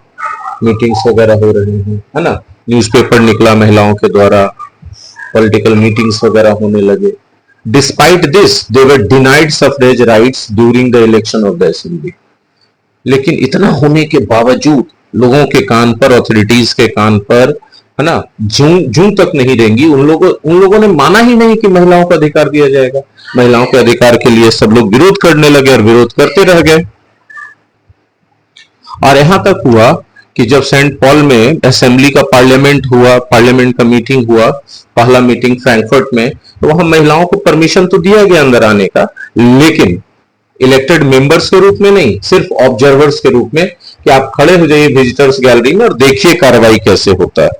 मीटिंग्स वगैरह हो रही हैं, है ना। न्यूज़पेपर निकला महिलाओं के द्वारा, पॉलिटिकल मीटिंग्स वगैरह होने लगे। Despite this they were denied suffrage rights during the election of the assembly. लेकिन इतना होने के बावजूद लोगों के कान पर, ऑथोरिटीज के कान पर, है ना, जूं तक नहीं रहेंगी। उन लोगों ने माना ही नहीं कि महिलाओं को अधिकार दिया जाएगा। महिलाओं के अधिकार के लिए सब लोग विरोध करने लगे और विरोध करते रह गए। और यहां तक हुआ कि जब सेंट पॉल में असेंबली का पार्लियामेंट का मीटिंग हुआ, पहला मीटिंग फ्रैंकफर्ट में, तो वहां महिलाओं को परमिशन तो दिया गया अंदर आने का, लेकिन इलेक्टेड मेंबर्स के रूप में नहीं, सिर्फ ऑब्जर्वर्स के रूप में, कि आप खड़े हो जाइए विजिटर्स गैलरी में और देखिए कार्रवाई कैसे होता है।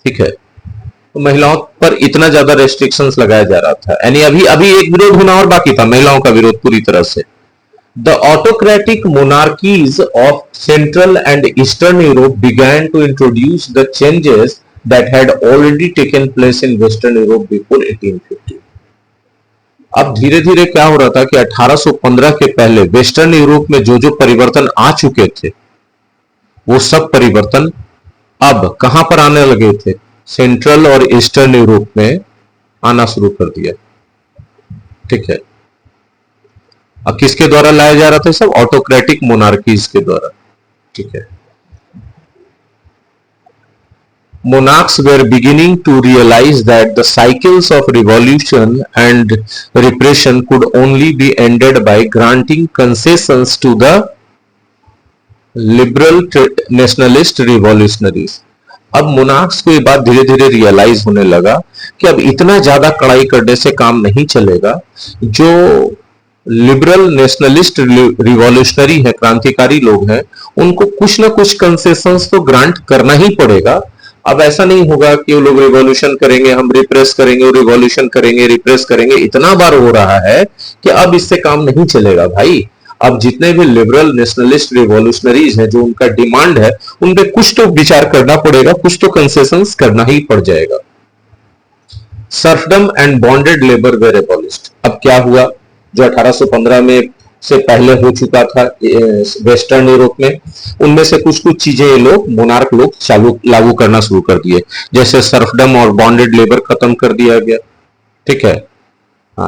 ठीक है, तो महिलाओं पर इतना ज्यादा रेस्ट्रिक्शंस लगाया जा रहा था। यानी अभी अभी एक विरोध होना और बाकी था, महिलाओं का विरोध पूरी तरह से। The autocratic monarchies of Central and Eastern Europe began to introduce the changes that had already taken place in Western Europe before 1850. अब धीरे धीरे क्या हो रहा था कि 1815 के पहले वेस्टर्न यूरोप में जो जो परिवर्तन आ चुके थे, वो सब परिवर्तन अब कहां पर आने लगे थे? सेंट्रल और ईस्टर्न यूरोप में आना शुरू कर दिया। ठीक है, अब किसके द्वारा लाया जा रहा था? सब ऑटोक्रेटिक मोनार्कीज के द्वारा। ठीक है, monarchs were beginning to realize that the cycles of revolution and repression could only be ended by granting concessions to the liberal nationalist revolutionaries. अब मोनार्क्स को ये बात धीरे धीरे रियलाइज होने लगा कि अब इतना ज्यादा कड़ाई करने से काम नहीं चलेगा। जो लिबरल नेशनलिस्ट रिवॉल्यूशनरी है, क्रांतिकारी लोग हैं, उनको कुछ ना कुछ कंसेशंस तो ग्रांट करना ही पड़ेगा। अब ऐसा नहीं होगा कि वो लोग रिवॉल्यूशन करेंगे, हम रिप्रेस करेंगे, वो रिवॉल्यूशन करेंगे, रिप्रेस करेंगे। इतना बार हो रहा है कि अब इससे काम नहीं चलेगा भाई। अब जितने भी लिबरल नेशनलिस्ट रिवॉल्यूशनरीज हैं, जो उनका डिमांड है, उन पे कुछ तो विचार करना पड़ेगा, कुछ तो कंसेशंस करना ही पड़ जाएगा। Serfdom and bonded labour were abolished. अब क्या हुआ? जो 1815 में से पहले हो चुका था वेस्टर्न यूरोप में, उनमें से कुछ कुछ चीजें ये लोग मोनार्क लोग लागू करना शुरू कर दिए। जैसे सर्फडम और बॉन्डेड लेबर खत्म कर दिया गया। ठीक है,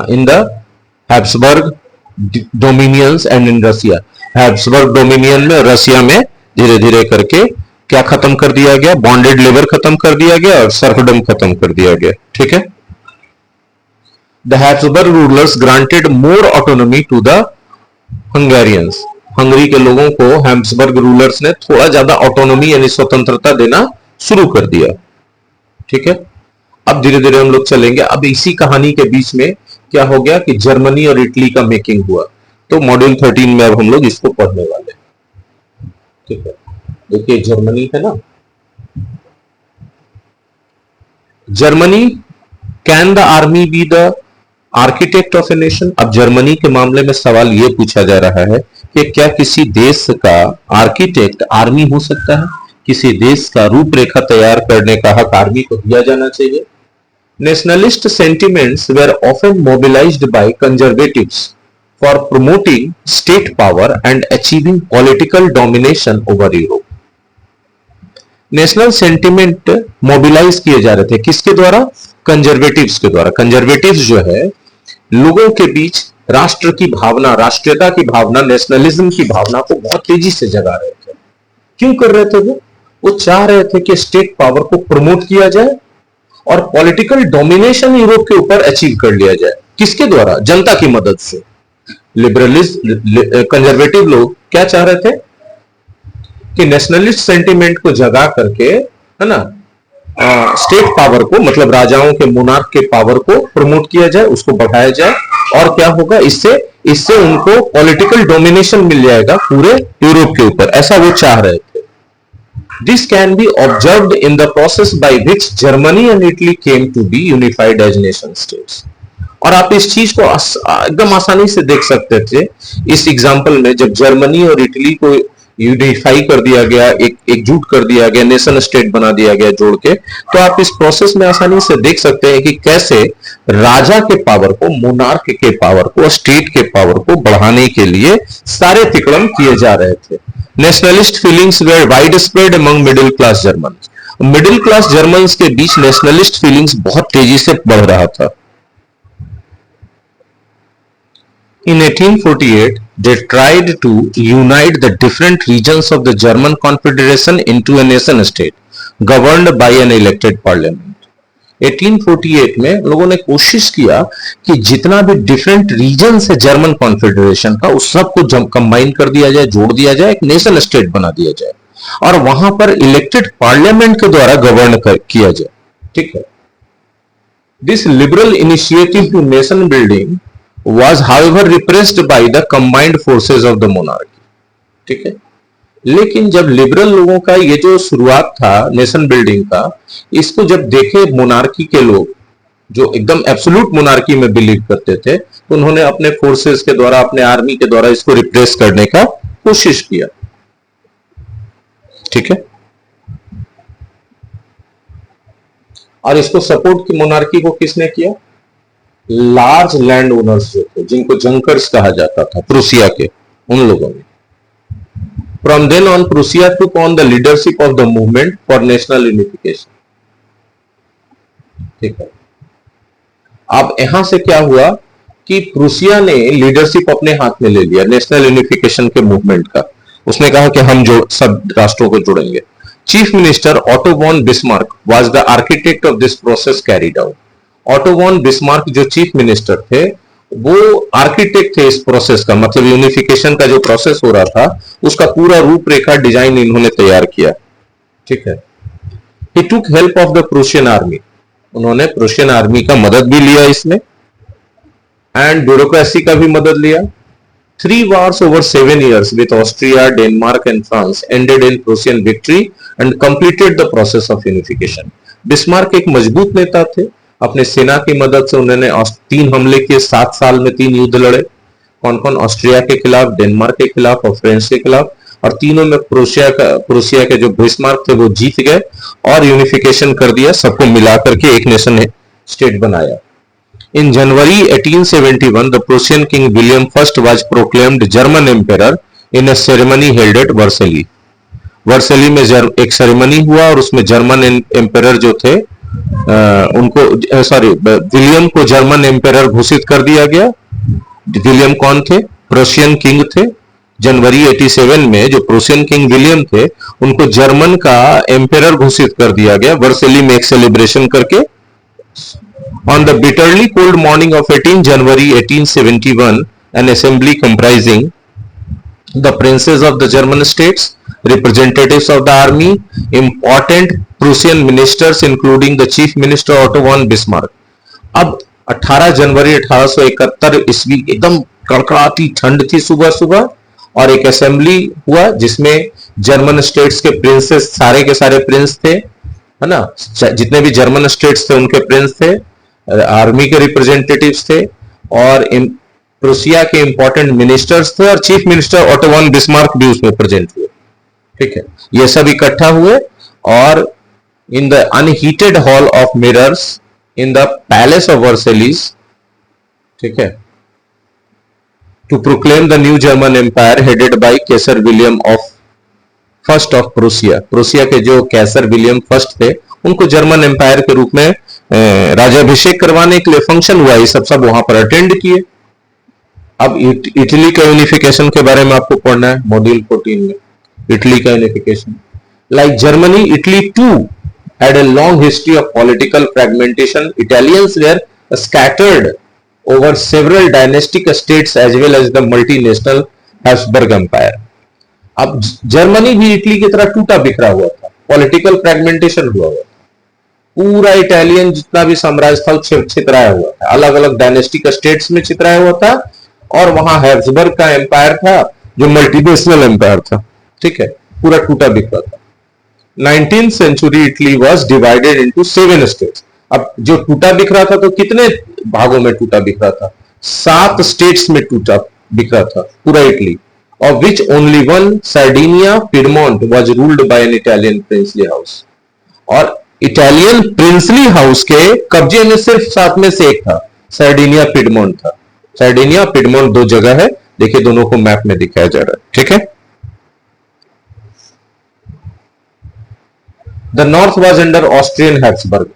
in the Habsburg dominions and in Russia. Habsburg dominion में, रसिया में धीरे धीरे करके क्या खत्म कर दिया गया? बॉन्डेड लेबर खत्म कर दिया गया और सर्फडम खत्म कर दिया गया। ठीक है, the Habsburg rulers granted more autonomy to the Hungarians. Hungary के लोगों को हैब्सबर्ग रूलर्स ने थोड़ा ज्यादा ऑटोनॉमी यानी स्वतंत्रता देना शुरू कर दिया। ठीक है, अब धीरे धीरे हम लोग चलेंगे। अब इसी कहानी के बीच में क्या हो गया कि जर्मनी और इटली का मेकिंग हुआ। तो मॉड्यूल 13 में अब हम लोग इसको पढ़ने वाले। ठीक है, देखिए जर्मनी है ना, Germany, can the army be the architect of a nation. अब जर्मनी के मामले में सवाल यह पूछा जा रहा है कि क्या किसी देश का आर्किटेक्ट आर्मी हो सकता है? किसी देश का रूपरेखा तैयार करने का हक आर्मी को दिया जाना चाहिए। Nationalist sentiments were often mobilised by conservatives for promoting state power and achieving political domination over Europe. National sentiment mobilise किए जा रहे थे, किसके द्वारा? कंजर्वेटिव्स के द्वारा। कंजर्वेटिव्स जो है, लोगों के बीच राष्ट्र की भावना, राष्ट्रीयता की भावना, नेशनलिज्म की भावना को बहुत तेजी से जगा रहे थे। क्यों कर रहे थे वो चाह रहे थे कि स्टेट पावर को प्रमोट किया जाए और पॉलिटिकल डोमिनेशन यूरोप के ऊपर अचीव कर लिया जाए। किसके द्वारा? जनता की मदद से। लिबरलिस्ट कंजर्वेटिव लोग क्या चाह रहे थे कि नेशनलिस्ट सेंटिमेंट को जगा करके, है ना, स्टेट पावर को, मतलब राजाओं के, मोनार्क के पावर को प्रमोट किया जाए, उसको बढ़ाया जाए। और क्या होगा इससे उनको पॉलिटिकल डोमिनेशन मिल जाएगा पूरे यूरोप के ऊपर, ऐसा वो चाह रहे थे। This can be observed in the process by which Germany and Italy came to be unified as nation states. और आप इस चीज को एकदम आसानी से देख सकते थे इस एग्जाम्पल में, जब जर्मनी और इटली को यूनिफाई कर दिया गया, एकजुट कर दिया गया, नेशन स्टेट बना दिया गया जोड़ के, तो आप इस प्रोसेस में आसानी से देख सकते हैं कि कैसे राजा के पावर को, मोनार्क के पावर को, स्टेट के पावर को बढ़ाने के लिए सारे तिकड़म किए जा रहे थे। Nationalist feelings were wide spread among middle class German. Middle class German के बीच नेशनलिस्ट फीलिंग्स बहुत तेजी से बढ़ रहा था। In 1848, they tried to unite the different regions of the German Confederation into a nation state, governed by an elected parliament. 1848 में लोगों ने कोशिश किया कि जितना भी डिफरेंट रीजन है जर्मन कॉन्फेडरेशन का, उस सबको कंबाइन कर दिया जाए, जोड़ दिया जाए, एक नेशन स्टेट बना दिया जाए। और वहां पर इलेक्टेड पार्लियामेंट के द्वारा गवर्न किया जाए। ठीक है। This liberal initiative to nation building was however repressed by the combined forces of the monarchy। ठीक है। लेकिन जब लिबरल लोगों का ये जो शुरुआत था नेशन बिल्डिंग का, इसको जब देखे मोनार्की के लोग जो एकदम एब्सोल्यूट मोनार्की में बिलीव करते थे, तो उन्होंने अपने फोर्सेस के द्वारा, अपने आर्मी के द्वारा इसको रिप्रेस करने का कोशिश किया। ठीक है। और इसको सपोर्ट की मोनार्की को किसने किया? लार्ज लैंड ओनर्स जो थे, जिनको जंकर्स कहा जाता था, प्रूसिया के, उन लोगों ने। From then on Prussia took on the leadership of the movement for national unification. ठीक है। अब यहां से क्या हुआ कि प्रूसिया ने लीडरशिप अपने हाथ में ले लिया नेशनल यूनिफिकेशन के मूवमेंट का। उसने कहा कि हम सब राष्ट्रों को जोड़ेंगे। Chief minister Otto von Bismarck was the architect of this process carried out. Otto von Bismarck जो चीफ मिनिस्टर थे, वो आर्किटेक्ट थे इस प्रोसेस का, मतलब यूनिफिकेशन का जो प्रोसेस हो रहा था उसका पूरा रूपरेखा डिजाइन इन्होंने तैयार किया। ठीक है। He took help of the Prussian army. उन्होंने प्रूशियन आर्मी का मदद भी लिया इसमें, एंड ब्यूरोक्रेसी का भी मदद लिया। 3 wars over 7 years with Austria, Denmark and France ended in Prussian victory and completed the process of unification। Bismarck एक मजबूत नेता थे। अपने सेना की मदद से उन्होंने 3 हमले किए, 7 साल में 3 युद्ध लड़े। कौन कौन? ऑस्ट्रिया के खिलाफ, डेनमार्क के खिलाफ और फ्रांस के खिलाफ। और तीनों में प्रूसिया के जो बिस्मार्क थे वो जीत गए और यूनिफिकेशन कर दिया, सबको मिलाकर के एक नेशन स्टेट बनाया। In January 1871, the Prussian King William I was proclaimed German Emperor in a ceremony held at Versailles। Vercelli में एक सेरेमनी हुआ और उसमें जर्मन एम्पेरर जो थे विलियम को जर्मन एम्पेरर घोषित कर दिया गया। विलियम कौन थे? प्रूशियन किंग थे। जनवरी 87 में जो प्रूशियन किंग विलियम थे, उनको जर्मन का एम्पेरर घोषित कर दिया गया वर्सेली में एक सेलिब्रेशन करके। On the bitterly cold morning of 18 January 1871, an assembly comprising the princes of the German states, representatives of the army, important Prussian ministers including the chief minister Otto von Bismarck। अब 18 जनवरी 1871 ईस्वी, एकदम कड़कड़ाती ठंड थी सुबह सुबह, और एक असेंबली हुआ जिसमें जर्मन स्टेट्स के प्रिंसेस, सारे के सारे प्रिंस थे, है ना, जितने भी जर्मन स्टेट्स थे उनके प्रिंस थे, आर्मी के रिप्रेजेंटेटिव्स थे, और प्रूसिया के इंपॉर्टेंट मिनिस्टर्स थे, और chief minister Otto von Bismarck भी उसमें प्रेजेंट हुए। ठीक है। ये सब इकट्ठा हुए और in the unheated hall of mirrors in the palace of Versailles, ठीक है, to proclaim the new German empire headed by Kaiser William of first of Prussia. Prussia के जो कैसर विलियम फर्स्ट थे, उनको जर्मन एम्पायर के रूप में राजाभिषेक करवाने के लिए फंक्शन हुआ। ये सब वहां पर अटेंड किए। अब इटली का यूनिफिकेशन के बारे में आपको पढ़ना है मॉड्यूल 14 में। इटली का unification, like Germany, Italy too had a long history of political fragmentation। Italians were scattered over several dynastic states as well as the multinational Habsburg Empire। अब जर्मनी भी इटली की तरह टूटा बिखरा हुआ था, पॉलिटिकल फ्रेगमेंटेशन हुआ हुआ था। पूरा इटालियन जितना भी साम्राज्य था छितराया हुआ था, अलग अलग डायनेस्टिक स्टेट्स में छितराया हुआ था, और वहां हैब्सबर्ग का एम्पायर था जो मल्टीनेशनल एम्पायर था। ठीक है, पूरा टूटा बिखरा था। 19th century Italy was divided into 7 states। अब जो टूटा बिखरा था तो कितने भागों में टूटा बिखरा था? 7 स्टेट्स में टूटा बिखरा था पूरा Italy, of which only one, Sardinia, Piedmont, was ruled by an Italian princely house। और इटालियन प्रिंसली हाउस के कब्जे में सिर्फ 7 में से एक था, सर्डिनिया पिडमोंट था। सर्डिनिया पिडमोंट 2 जगह है, देखिए दोनों को मैप में दिखाया जा रहा है। ठीक है। The north was under Austrian Habsburg.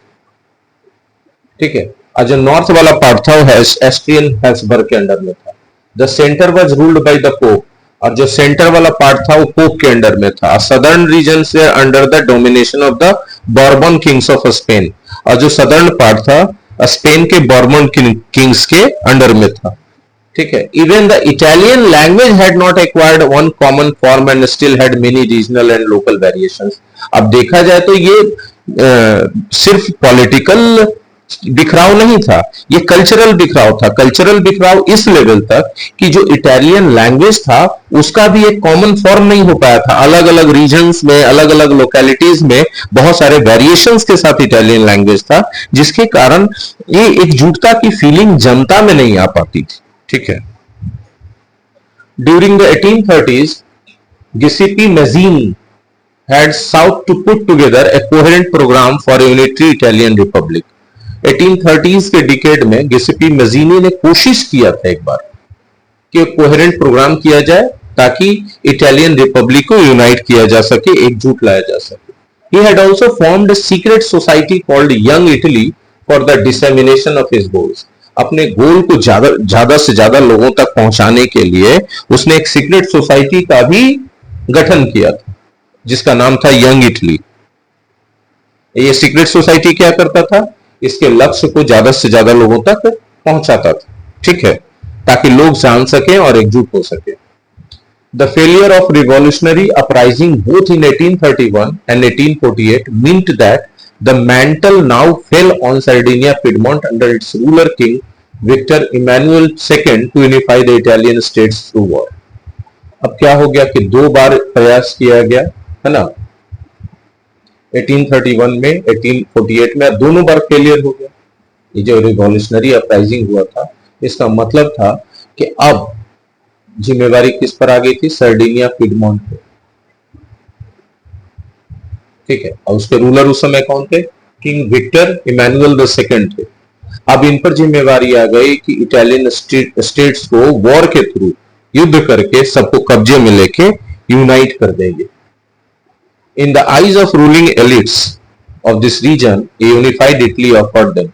ठीक है, और जो नॉर्थ वाला पार्ट था वो ऑस्ट्रियन हैब्सबर्ग के अंडर में था। The centre was ruled by the pope, और जो सेंटर वाला पार्ट था वो पोप के अंडर में था। सदर्न रीजन से under the domination of the Bourbon Kings of Spain, और जो सदर्न पार्ट था स्पेन के बॉर्बन किंग्स के अंडर में था। ठीक है। Even the Italian language had not acquired one common form and still had many regional and local variations. अब देखा जाए तो ये सिर्फ पॉलिटिकल बिखराव नहीं था, ये कल्चरल बिखराव था। कल्चरल बिखराव इस लेवल तक कि जो इटालियन लैंग्वेज था उसका भी एक कॉमन फॉर्म नहीं हो पाया था। अलग अलग रीजन्स में, अलग अलग लोकेलिटीज में बहुत सारे वेरिएशंस के साथ इटालियन लैंग्वेज था, जिसके कारण ये एकजुटता की फीलिंग जनता में नहीं आ पाती थी। ठीक है। During the 1830s, Giuseppe Mazzini had sought to put together a coherent program for a unitary Italian republic. 1830s के डिकेड में गिसेपी मजीनी ने कोशिश किया था एक बार कि कोहेरेंट प्रोग्राम किया जाए ताकि इटालियन रिपब्लिक को यूनाइट किया जा सके, एकजुट लाया जा सके। He had also formed a secret society called Young Italy for the dissemination of his goals. अपने गोल को ज्यादा से ज्यादा लोगों तक पहुंचाने के लिए उसने एक सीक्रेट सोसाइटी का भी गठन किया था जिसका नाम था यंग इटली। ये सीक्रेट सोसाइटी क्या करता था? इसके लक्ष्य को ज्यादा से ज्यादा लोगों तक पहुंचाता था, ठीक है, ताकि लोग जान सकें और एकजुट हो सके। The failure of revolutionary uprising both in 1831 and 1848 meant that the mantle now fell on Sardinia Piedmont under its ruler king Victor Emmanuel II to unify the Italian states through war. अब क्या हो गया कि दो बार प्रयास किया गया है ना, 1831 में, 1848 में, दोनों बार फेलियर हो गया। ये जो रिवॉल्यूशनरी अपराइजिंग हुआ था इसका मतलब था कि अब जिम्मेवारी किस पर आ गई थी? सर्डिनिया पिडमोंट पे, ठीक है। और उसके रूलर उस समय कौन थे? किंग विक्टर इमैनुअल II थे। अब इन पर जिम्मेवारी आ गई कि इटालियन स्टेट्स को वॉर के थ्रू, युद्ध करके सबको कब्जे में लेके यूनाइट कर देंगे। In the eyes of ruling elites of this region a unified Italy offered them.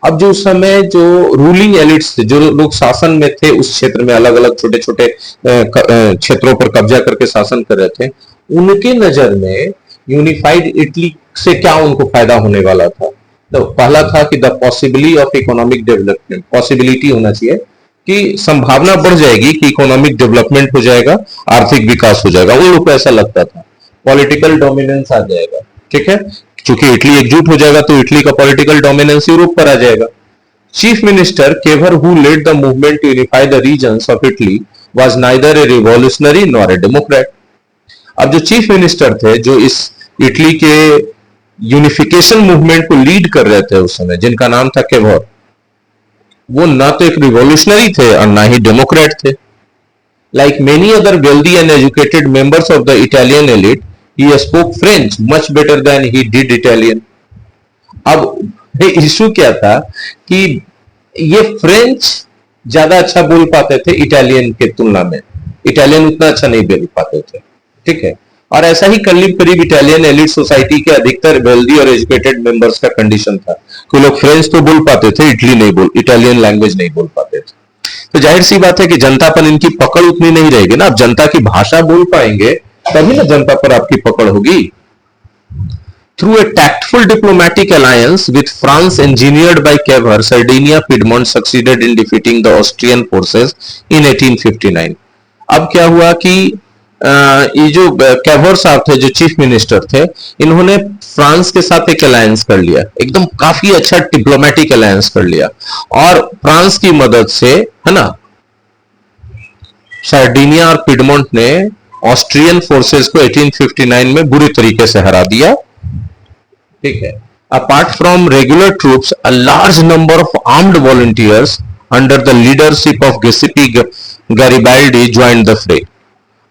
अब जो उस समय जो रूलिंग एलिट्स थे, जो लोग शासन में थे उस क्षेत्र में, अलग अलग छोटे छोटे क्षेत्रों पर कब्जा करके शासन कर रहे थे, उनके नजर में यूनिफाइड इटली से क्या उनको फायदा होने वाला था? तो पहला था कि the possibility of economic development, possibility होना चाहिए कि संभावना बढ़ जाएगी कि इकोनॉमिक डेवलपमेंट हो जाएगा, आर्थिक विकास हो जाएगा। उन लोग को ऐसा लगता था। पॉलिटिकल डोमिनेंस आ जाएगा, ठीक है, क्योंकि इटली एकजुट हो जाएगा तो इटली का पॉलिटिकल डोमिनेंस यूरोप पर आ जाएगा। Chief minister Cavour who led the movement to unify the regions of Italy was neither a revolutionary nor a democrat. अब जो चीफ मिनिस्टर थे, जो इस इटली के यूनिफिकेशन मूवमेंट को लीड कर रहे थे उस समय, जिनका नाम था केवर, वो ना तो एक रिवॉल्यूशनरी थे और ना ही डेमोक्रेट थे। Like many other wealthy and educated members of the Italian elite, he spoke French much better than he did Italian. अब इशू क्या था कि ये फ्रेंच ज्यादा अच्छा बोल पाते थे इटालियन के तुलना में, इटालियन उतना अच्छा नहीं बोल पाते थे, ठीक है। और ऐसा ही करीब करीब इटालियन एलिट सोसाइटी के अधिकतर वेल्दी और एजुकेटेड मेंबर्स का कंडीशन था कि लोग फ्रेंच तो बोल पाते थे, इटालियन लैंग्वेज नहीं बोल पाते थे। तो जाहिर सी बात है कि जनता पर इनकी पकड़ उतनी नहीं रहेगी ना। अब जनता की भाषा बोल पाएंगे तभी ना जनता पर आपकी पकड़ होगी। Through a tactful diplomatic alliance with France engineered by Cavour, Sardinia Piedmont succeeded in defeating the Austrian forces in 1859. अब क्या हुआ कि ये जो कैवर साहब थे, जो चीफ मिनिस्टर थे, इन्होंने फ्रांस के साथ एक अलायंस कर लिया, एकदम काफी अच्छा डिप्लोमेटिक अलायंस कर लिया, और फ्रांस की मदद से, है ना, सार्डिनिया और पिडमोंट ने ऑस्ट्रियन फोर्सेस को 1859 में बुरी तरीके से हरा दिया, ठीक है। Apart from regular troops, a large number of armed volunteers under the leadership of Giuseppe Garibaldi joined the fray.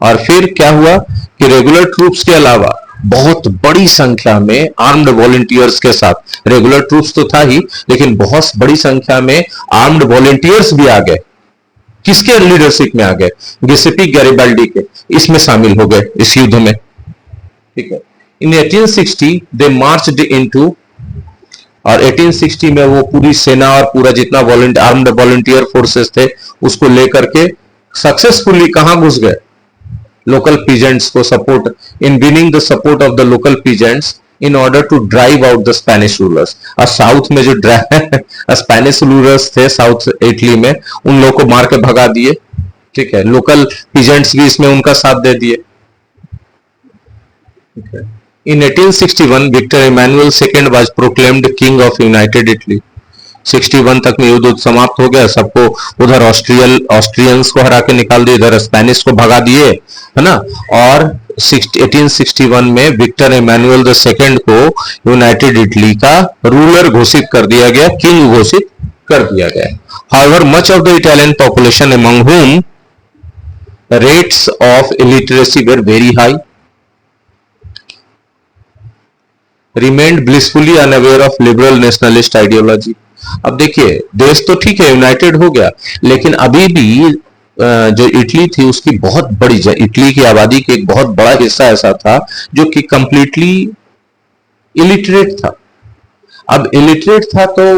और फिर क्या हुआ कि रेगुलर ट्रूप्स के अलावा बहुत बड़ी संख्या में आर्म्ड वॉलंटियर्स के साथ, रेगुलर ट्रूप्स तो था ही, लेकिन बहुत बड़ी संख्या में आर्म्ड वॉलंटियर्स भी आ गए। किसके लीडरशिप में आ गए? गिसेपी गैरिबाल्डी के, इसमें शामिल हो गए इस युद्ध में, ठीक है। इन 1860 दे मार्च्ड इनटू, और 1860 में वो पूरी सेना और पूरा जितना आर्म्ड वॉलंटियर फोर्सेस थे उसको लेकर के सक्सेसफुली कहां घुस गए? लोकल पीजेंट्स को support, in winning the support of the local peasants in order to drive out the Spanish rulers. और साउथ में जो स्पेनिश रूलर्स थे साउथ इटली में, उन लोगों को मार के भगा दिए। ठीक है, लोकल पीजेंट्स भी इसमें उनका साथ दे दिए। In 1861, Victor Emmanuel II was proclaimed king of United Italy. 61 तक में युद्ध समाप्त हो गया, सबको उधर ऑस्ट्रियंस को हरा के निकाल दिए, इधर स्पेनिश को भगा दिए, है ना। और 1861 में विक्टर इमैनुअल II को यूनाइटेड इटली का रूलर घोषित कर दिया गया, किंग घोषित कर दिया गया। However, much of the Italian population, among whom rates of illiteracy were very high, remained blissfully unaware of liberal nationalist ideology. अब देखिए, देश तो ठीक है यूनाइटेड हो गया, लेकिन अभी भी जो इटली थी उसकी बहुत बड़ी, इटली की आबादी के एक बहुत बड़ा हिस्सा ऐसा था जो कि कंप्लीटली इलिटरेट था। अब इलिटरेट था तो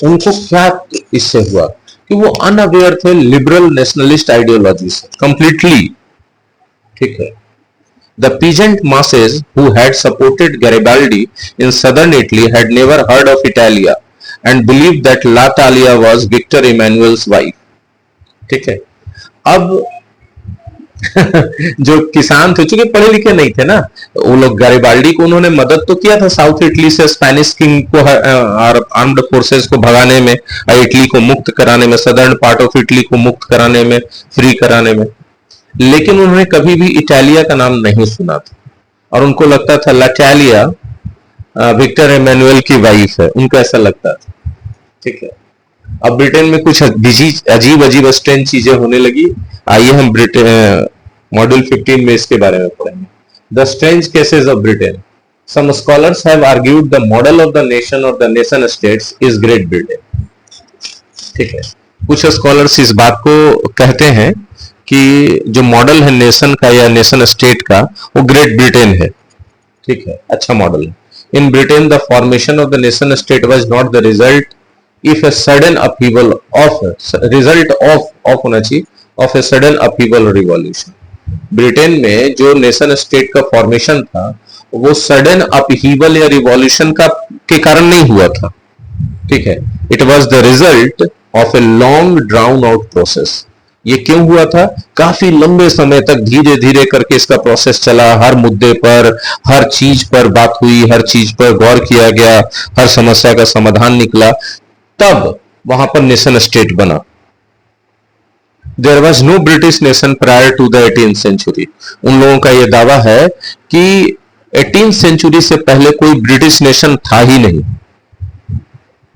उनको क्या इससे हुआ कि वो अनअवेयर थे लिबरल नेशनलिस्ट आइडियोलॉजी से कंप्लीटली। ठीक है, the peasant masses who had supported Garibaldi in southern Italy had never heard of Italia and believed that La Talia was Victor Emmanuel's wife. ठीक है, अब जो किसान थे, चूंकि पढ़े लिखे नहीं थे ना, वो लोग गैरिबाल्डी को उन्होंने मदद तो किया था साउथ इटली से स्पेनिश किंग को और आर्म्ड फोर्सेस को भगाने में, इटली को मुक्त कराने में, सदर्न पार्ट ऑफ इटली को मुक्त कराने में, फ्री कराने में, लेकिन उन्होंने कभी भी इटालिया का नाम नहीं सुना था और उनको लगता था लैटालिया विक्टर इमैनुअल की वाइफ है, उनको ऐसा लगता था। ठीक है, अब ब्रिटेन में कुछ अजीब अजीब स्ट्रेंज चीजें होने लगी। आइए हम ब्रिटेन मॉड्यूल 15 में इसके बारे में पढ़ेंगे। The strange cases of Britain. Some scholars have argued the model of the nation और the nation states is Great Britain. ठीक है, कुछ स्कॉलर्स इस बात को कहते हैं कि जो मॉडल है नेशन का या नेशन स्टेट का, वो ग्रेट ब्रिटेन है। ठीक है, अच्छा मॉडल है। In Britain the formation of the nation state was not the result if a sudden upheaval of result of होना चाहिए of a sudden upheaval revolution. Britain में जो नेशन स्टेट का फॉर्मेशन था वो सडन अपहीवल या revolution का के कारण नहीं हुआ था। ठीक है, it was the result of a long drown out process. ये क्यों हुआ था? काफी लंबे समय तक धीरे धीरे करके इसका प्रोसेस चला, हर मुद्दे पर, हर चीज पर बात हुई, हर चीज पर गौर किया गया, हर समस्या का समाधान निकला, तब वहां पर नेशन स्टेट बना। There was no British nation prior to the 18th century. उन लोगों का यह दावा है कि 18th सेंचुरी से पहले कोई ब्रिटिश नेशन था ही नहीं।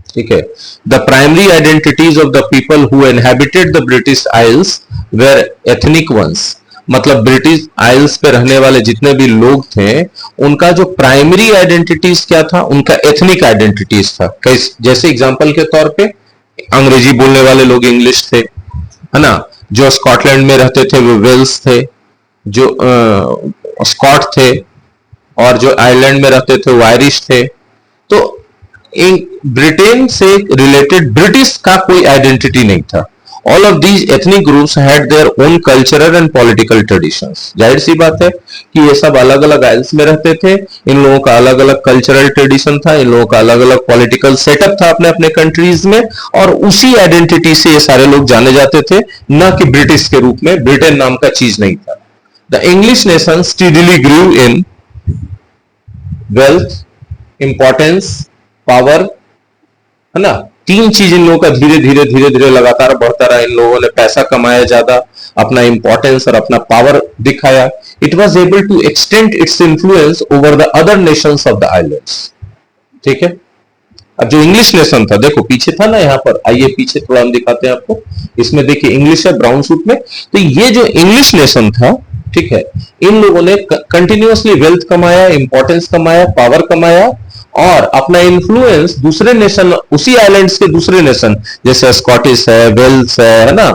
ठीक है, the primary identities of the people who inhabited the British Isles were ethnic ones. मतलब ब्रिटिश आइल्स पे रहने वाले जितने भी लोग थे, उनका जो प्राइमरी आइडेंटिटीज क्या था, उनका एथनिक आइडेंटिटीज था। जैसे एग्जांपल के तौर पे अंग्रेजी बोलने वाले लोग इंग्लिश थे, है ना। जो स्कॉटलैंड में रहते थे वो वेल्स थे, जो स्कॉट थे, और जो आयरलैंड में रहते थे वो आयरिश थे। तो ब्रिटेन से रिलेटेड ब्रिटिश का कोई आइडेंटिटी नहीं था। All of these ethnic groups had their own cultural and political traditions. जाहिर सी बात है कि ये सब अलग अलग आइल्स में रहते थे, इन लोगों का अलग अलग कल्चरल ट्रेडिशन था, इन लोगों का अलग अलग पॉलिटिकल सेटअप था अपने अपने कंट्रीज में, और उसी आइडेंटिटी से ये सारे लोग जाने जाते थे, न कि ब्रिटिश के रूप में। ब्रिटेन नाम का चीज नहीं था। The English nation steadily grew in wealth, importance, power, है ना। तीन चीज इन लोगों का धीरे धीरे लगातार बढ़ता रहा। इन लोगों ने पैसा कमाया ज्यादा, अपना इंपॉर्टेंस और अपना पावर दिखाया। It was able to extend its influence over the other nations of the islands. ठीक है, अब जो इंग्लिश नेशन था, देखो पीछे था ना, यहां पर आइए पीछे थोड़ा हम दिखाते हैं आपको। इसमें देखिए इंग्लिश है ब्राउन सूट में। तो ये जो इंग्लिश नेशन था, ठीक है, इन लोगों ने कंटिन्यूअसली वेल्थ कमाया, इंपॉर्टेंस कमाया, पावर कमाया, और अपना इन्फ्लुएंस दूसरे नेशन, उसी आइलैंड्स के दूसरे नेशन जैसे स्कॉटिश है, वेल्स है ना,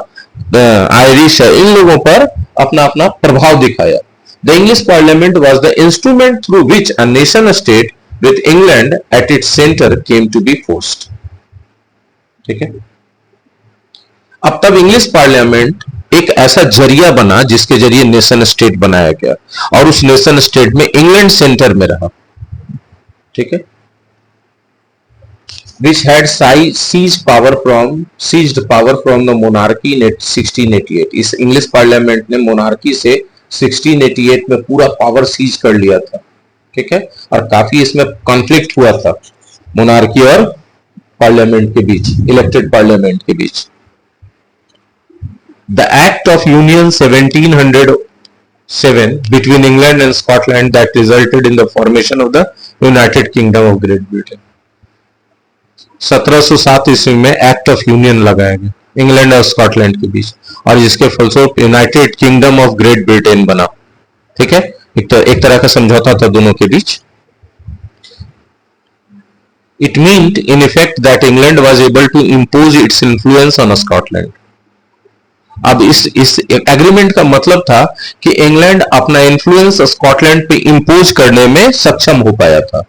आयरिश है, इन लोगों पर अपना अपना प्रभाव दिखाया। The English parliament was the instrument through which a nation state with England at its centre came to be forced. ठीक है, अब तब इंग्लिश पार्लियामेंट एक ऐसा जरिया बना जिसके जरिए नेशन स्टेट बनाया गया, और उस नेशन स्टेट में इंग्लैंड सेंटर में रहा। ठीक है, which had seized power from the monarchy in 1688। इस इंग्लिश पार्लियामेंट ने मोनार्की से 1688 में पूरा पावर सीज कर लिया था। ठीक है, और काफी इसमें कॉन्फ्लिक्ट हुआ था मोनार्की और पार्लियामेंट के बीच, इलेक्टेड पार्लियामेंट के बीच। The act of union 1707 between England and Scotland that resulted in the formation of the United Kingdom of Great Britain। 1707 ईस्वी में एक्ट ऑफ यूनियन लगाया गया इंग्लैंड और स्कॉटलैंड के बीच, और जिसके फलस्वरूप United kingdom of great Britain बना। ठीक है, एक तरह का समझौता था दोनों के बीच। It meant in effect that England was able to impose its influence on Scotland. अब इस एग्रीमेंट का मतलब था कि इंग्लैंड अपना इन्फ्लुएंस स्कॉटलैंड पे इंपोज करने में सक्षम हो पाया था।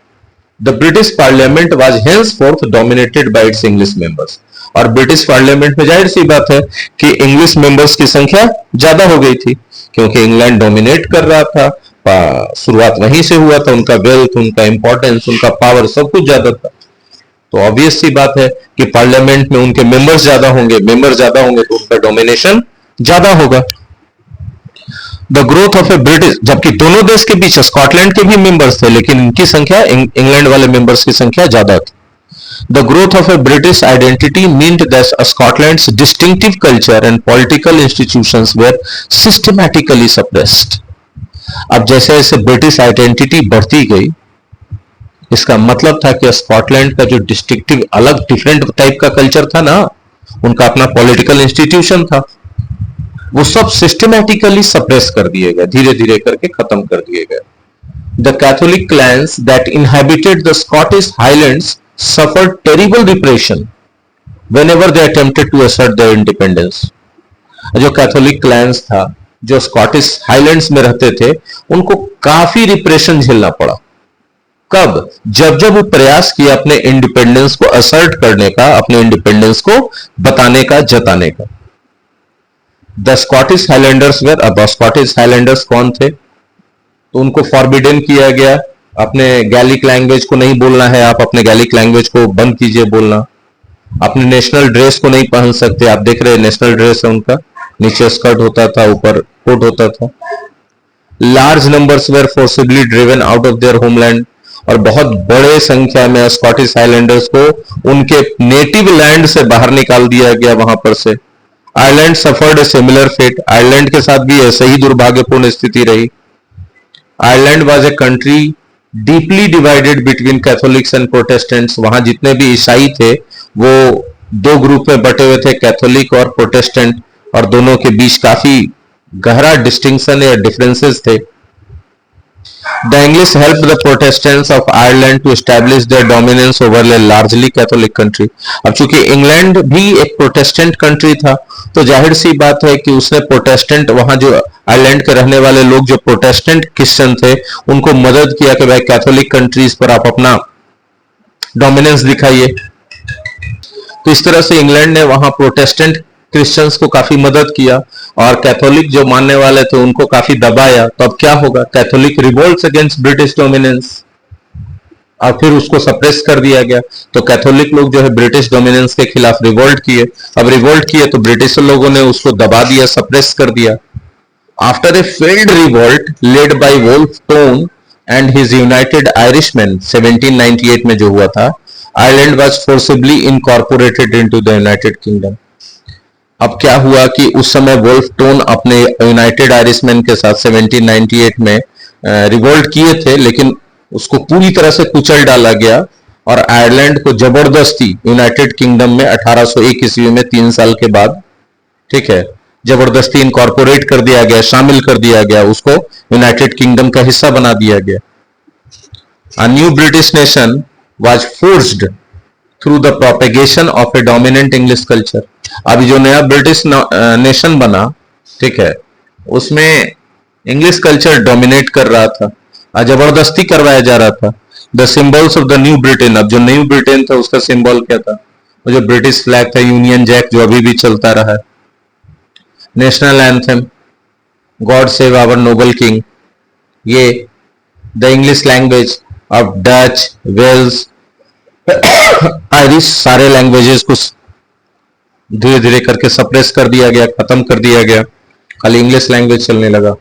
The British parliament was henceforth dominated by its English members। और ब्रिटिश पार्लियामेंट में जाहिर सी बात है कि इंग्लिश मेंबर्स की संख्या ज्यादा हो गई थी, क्योंकि इंग्लैंड डोमिनेट कर रहा था, शुरुआत वहीं से हुआ था, उनका वेल्थ, उनका इंपॉर्टेंस, उनका पावर सब कुछ ज्यादा था। तो ऑब्वियस सी बात है कि पार्लियामेंट में उनके मेंबर्स ज्यादा होंगे, तो उनका डोमिनेशन ज्यादा होगा। The growth of a British, जबकि दोनों देश के बीच स्कॉटलैंड के भी मेंबर्स थे, लेकिन इनकी संख्या, इंग्लैंड वाले मेंबर्स की संख्या ज्यादा थी। The growth of a British identity meant that Scotland's distinctive culture and political institutions were systematically suppressed. अब जैसे जैसे ब्रिटिश आइडेंटिटी बढ़ती गई, इसका मतलब था कि स्कॉटलैंड का जो डिस्टिंक्टिव अलग डिफरेंट टाइप का कल्चर था ना, उनका अपना पॉलिटिकल इंस्टीट्यूशन था, वो सब सिस्टमैटिकली सप्रेस कर दिए गए, धीरे धीरे करके खत्म कर दिए गए। The Catholic clans that inhabited the Scottish highlands suffered terrible repression whenever they attempted to assert their independence। जो कैथोलिक क्लैंस था, जो स्कॉटिश हाईलैंड्स में रहते थे, उनको काफी रिप्रेशन झेलना पड़ा। कब? जब जब वो प्रयास किया अपने इंडिपेंडेंस को असर्ट करने का, अपने इंडिपेंडेंस को बताने का, जताने का। द स्कॉटिश हाईलैंडर्स वेर, अब स्कॉटिश हाईलैंडर्स कौन थे? तो उनको फॉरबिडन किया गया, अपने गैलिक लैंग्वेज को नहीं बोलना है, आप अपने गैलिक लैंग्वेज को बंद कीजिए बोलना। अपने नेशनल ड्रेस को नहीं पहन सकते, आप देख रहे हैं नेशनल ड्रेस है उनका, नीचे स्कर्ट होता था, ऊपर कोट होता था। Large numbers were forcibly driven out of their homeland, और बहुत बड़े संख्या में स्कॉटिश हाईलैंडर्स को उनके नेटिव लैंड से बाहर निकाल दिया गया वहां पर से। Ireland suffered a similar fate, Ireland के साथ भी ऐसे ही दुर्भाग्यपूर्ण स्थिति रही। Ireland was a country deeply divided between Catholics and Protestants, वहां जितने भी ईसाई थे वो दो ग्रुप में बटे हुए थे, कैथोलिक और प्रोटेस्टेंट, और दोनों के बीच काफी गहरा डिस्टिंक्शन या डिफरेंसेस थे। The English helped the Protestants of Ireland to establish their dominance over a largely Catholic country। अब चूंकि इंग्लैंड भी एक प्रोटेस्टेंट कंट्री था, तो जाहिर सी बात है कि उसने प्रोटेस्टेंट, वहां जो आयरलैंड के रहने वाले लोग जो प्रोटेस्टेंट क्रिश्चियन थे, उनको मदद किया कि भाई कैथोलिक कंट्रीज पर आप अपना डोमिनेंस दिखाइए। तो इस तरह से इंग्लैंड ने वहां प्रोटेस्टेंट क्रिश्चियंस को काफी मदद किया, और कैथोलिक जो मानने वाले थे उनको काफी दबाया। तो अब क्या होगा? Catholic revolts against British dominance, और फिर उसको सप्रेस कर दिया गया। तो कैथोलिक लोग जो है ब्रिटिश डोमिनेंस के खिलाफ रिवोल्ट किए। अब रिवोल्ट किए तो ब्रिटिश लोगों ने उसको दबा दिया, सप्रेस कर दिया। After a failed revolt led by Wolfe Tone and his United Irishmen 1798 में जो हुआ था, Ireland was forcibly incorporated into the United Kingdom. अब क्या हुआ कि उस समय वोल्फ टोन अपने यूनाइटेड आयरिशमैन के साथ 1798 में रिवोल्ट किए थे, लेकिन उसको पूरी तरह से कुचल डाला गया, और आयरलैंड को जबरदस्ती यूनाइटेड किंगडम में 1801 ईस्वी में 3 साल के बाद, ठीक है, जबरदस्ती इनकॉर्पोरेट कर दिया गया, शामिल कर दिया गया, उसको यूनाइटेड किंगडम का हिस्सा बना दिया गया। A new British nation was forged through the propagation of a dominant English culture। अभी जो नया ब्रिटिश नेशन बना, ठीक है, उसमें इंग्लिश कल्चर डोमिनेट कर रहा था, जबरदस्ती करवाया जा रहा था। The symbols of the new Britain, अब जो न्यू ब्रिटेन था उसका सिंबल क्या था? वो जो ब्रिटिश फ्लैग था, यूनियन जैक, जो अभी भी चलता रहा है। National anthem, God save our noble king, ये द इंग्लिश लैंग्वेज, अब डच, वेल्स, आयरिश सारे लैंग्वेजेस को धीरे धीरे करके सप्रेस कर दिया गया, खत्म कर दिया गया, खाली इंग्लिश लैंग्वेज चलने लगा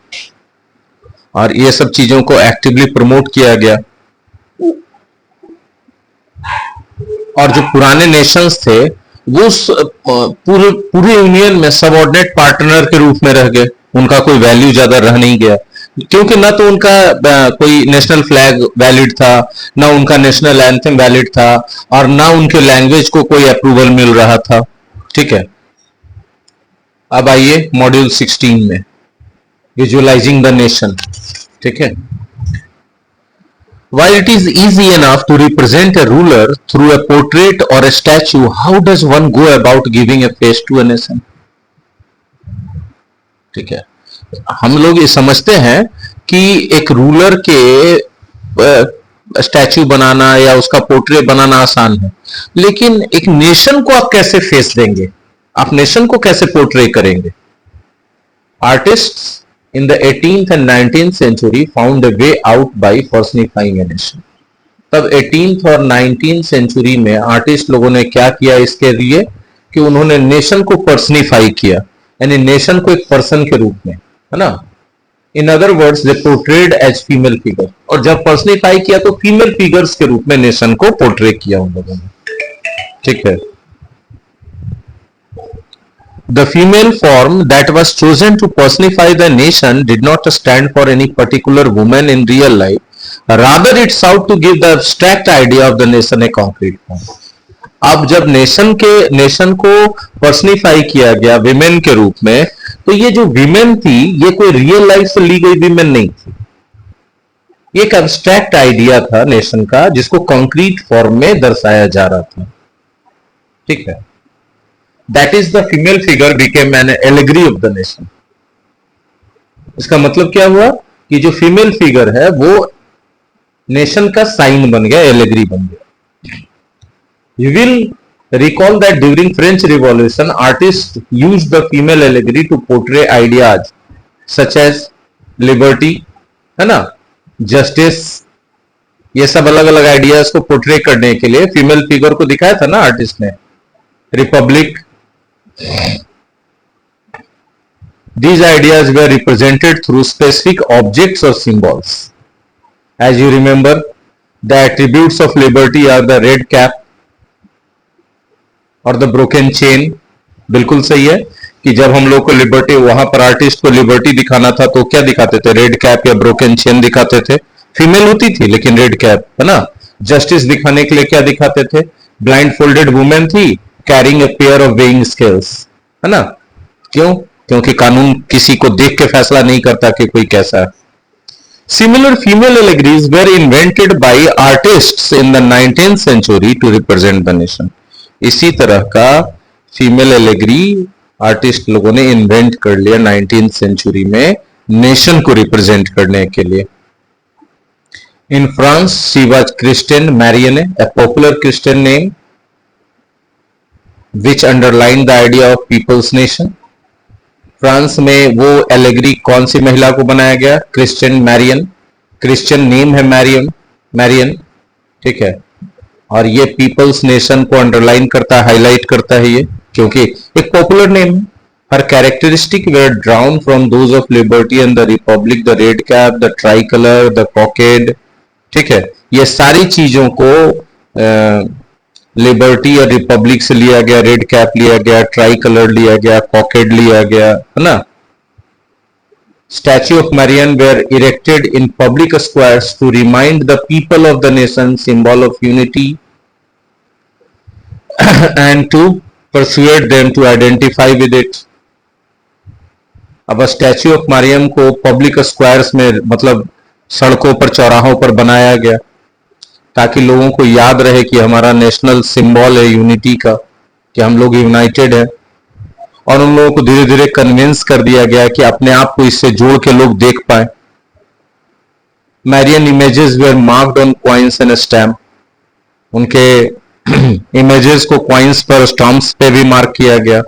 और ये सब चीजों को एक्टिवली प्रमोट किया गया। और जो पुराने नेशंस थे वो पूरे पूरे यूनियन में सबऑर्डिनेट पार्टनर के रूप में रह गए, उनका कोई वैल्यू ज्यादा रह नहीं गया, क्योंकि ना तो उनका कोई नेशनल फ्लैग वैलिड था, ना उनका नेशनल एंथम वैलिड था, और ना उनके लैंग्वेज को कोई अप्रूवल मिल रहा था। ठीक है, अब आइए मॉड्यूल 16 में, विजुअलाइजिंग द नेशन। ठीक है, while it is easy enough to represent a ruler through a portrait or a statue, how does one go about giving a face to a nation? ठीक है, हम लोग ये समझते हैं कि एक रूलर के स्टैचू बनाना या उसका पोर्ट्रेट बनाना आसान है, लेकिन एक नेशन को आप कैसे फेस देंगे, आप नेशन को कैसे पोर्ट्रेट करेंगे? Artists in the 18th and 19th century found a way out by personifying a nation. तब 18th और 19th सेंचुरी में आर्टिस्ट लोगों ने क्या किया इसके लिए कि उन्होंने नेशन को पर्सनिफाई किया, यानी नेशन को एक पर्सन के रूप में, है ना, in other words they portrayed as female figure, और जब पर्सनिफाई किया तो फीमेल फिगर्स के रूप में नेशन को पोर्ट्रेट किया उन लोगों ने। ठीक है, the female form that was chosen to personify the nation did not stand for any particular woman in real life, rather it sought to give the abstract idea of the nation a concrete form. अब जब nation को पर्सनिफाई किया गया women के रूप में, तो ये जो विमेन थी ये कोई रियल लाइफ से ली गई विमेन नहीं थी, ये एक एब्स्ट्रैक्ट आइडिया था नेशन का जिसको कॉन्क्रीट फॉर्म में दर्शाया जा रहा था। ठीक है, That is the female figure became an allegory of the nation. इसका मतलब क्या हुआ कि जो फीमेल फिगर है वो नेशन का साइन बन गया, एलेगरी बन गया। You will recall that during French Revolution, artists used the female allegory to portray ideas such as liberty, है ना, justice, ये सब अलग अलग आइडियाज को पोर्ट्रे करने के लिए फीमेल फिगर को दिखाया था ना आर्टिस्ट ने। Republic, these ideas were represented through specific objects or symbols. As you remember, the attributes of liberty are the red cap और the broken chain। बिल्कुल सही है कि जब हम लोग को लिबर्टी, वहां पर आर्टिस्ट को लिबर्टी दिखाना था तो क्या दिखाते थे, रेड कैप या ब्रोकन चेन दिखाते थे, फीमेल होती थी लेकिन रेड कैप, है ना। जस्टिस दिखाने के लिए क्या दिखाते थे, ब्लाइंड फोल्डेड वुमेन थी carrying a pair of weighing scales, है ना। क्यों? क्योंकि कानून किसी को देख के फैसला नहीं करता कि कोई कैसा है। Similar female allegories were invented by artists in the 19th century to represent the nation. इसी तरह का फीमेल एलेगरी आर्टिस्ट लोगों ने इन्वेंट कर लिया 19th सेंचुरी में नेशन को रिप्रेजेंट करने के लिए। In France, she was Christian Marianne, a popular Christian name which underlined the idea of people's nation. France में वो एलेगरी कौन सी महिला को बनाया गया, क्रिश्चियन मैरियन, क्रिश्चियन नेम है मैरियन, ठीक है, और ये पीपल्स नेशन को अंडरलाइन करता है, हाईलाइट करता है ये, क्योंकि एक पॉपुलर नेम है। Her characteristic were drawn from those of liberty and the republic, the red cap, the tricolour, the cockade, ठीक है, ये सारी चीजों को लिबर्टी और रिपब्लिक से लिया गया, रेड कैप लिया गया, ट्राई कलर लिया गया, कॉकेड लिया गया, है ना। Statue of Marianne were erected in public squares to remind the people of the nation, symbol of unity, and to persuade them to identify with it. अब स्टैच्यू ऑफ मैरियम को public squares में, मतलब सड़कों पर, चौराहों पर बनाया गया ताकि लोगों को याद रहे कि हमारा नेशनल सिंबल है यूनिटी का, कि हम लोग यूनाइटेड हैं, और उन लोगों को धीरे धीरे कन्विंस कर दिया गया कि अपने आप को इससे जोड़ के लोग देख पाए। Marianne images were marked on coins and stamp, उनके इमेजेस को कॉइन्स पर, स्टैम्प्स पे भी मार्क किया गया।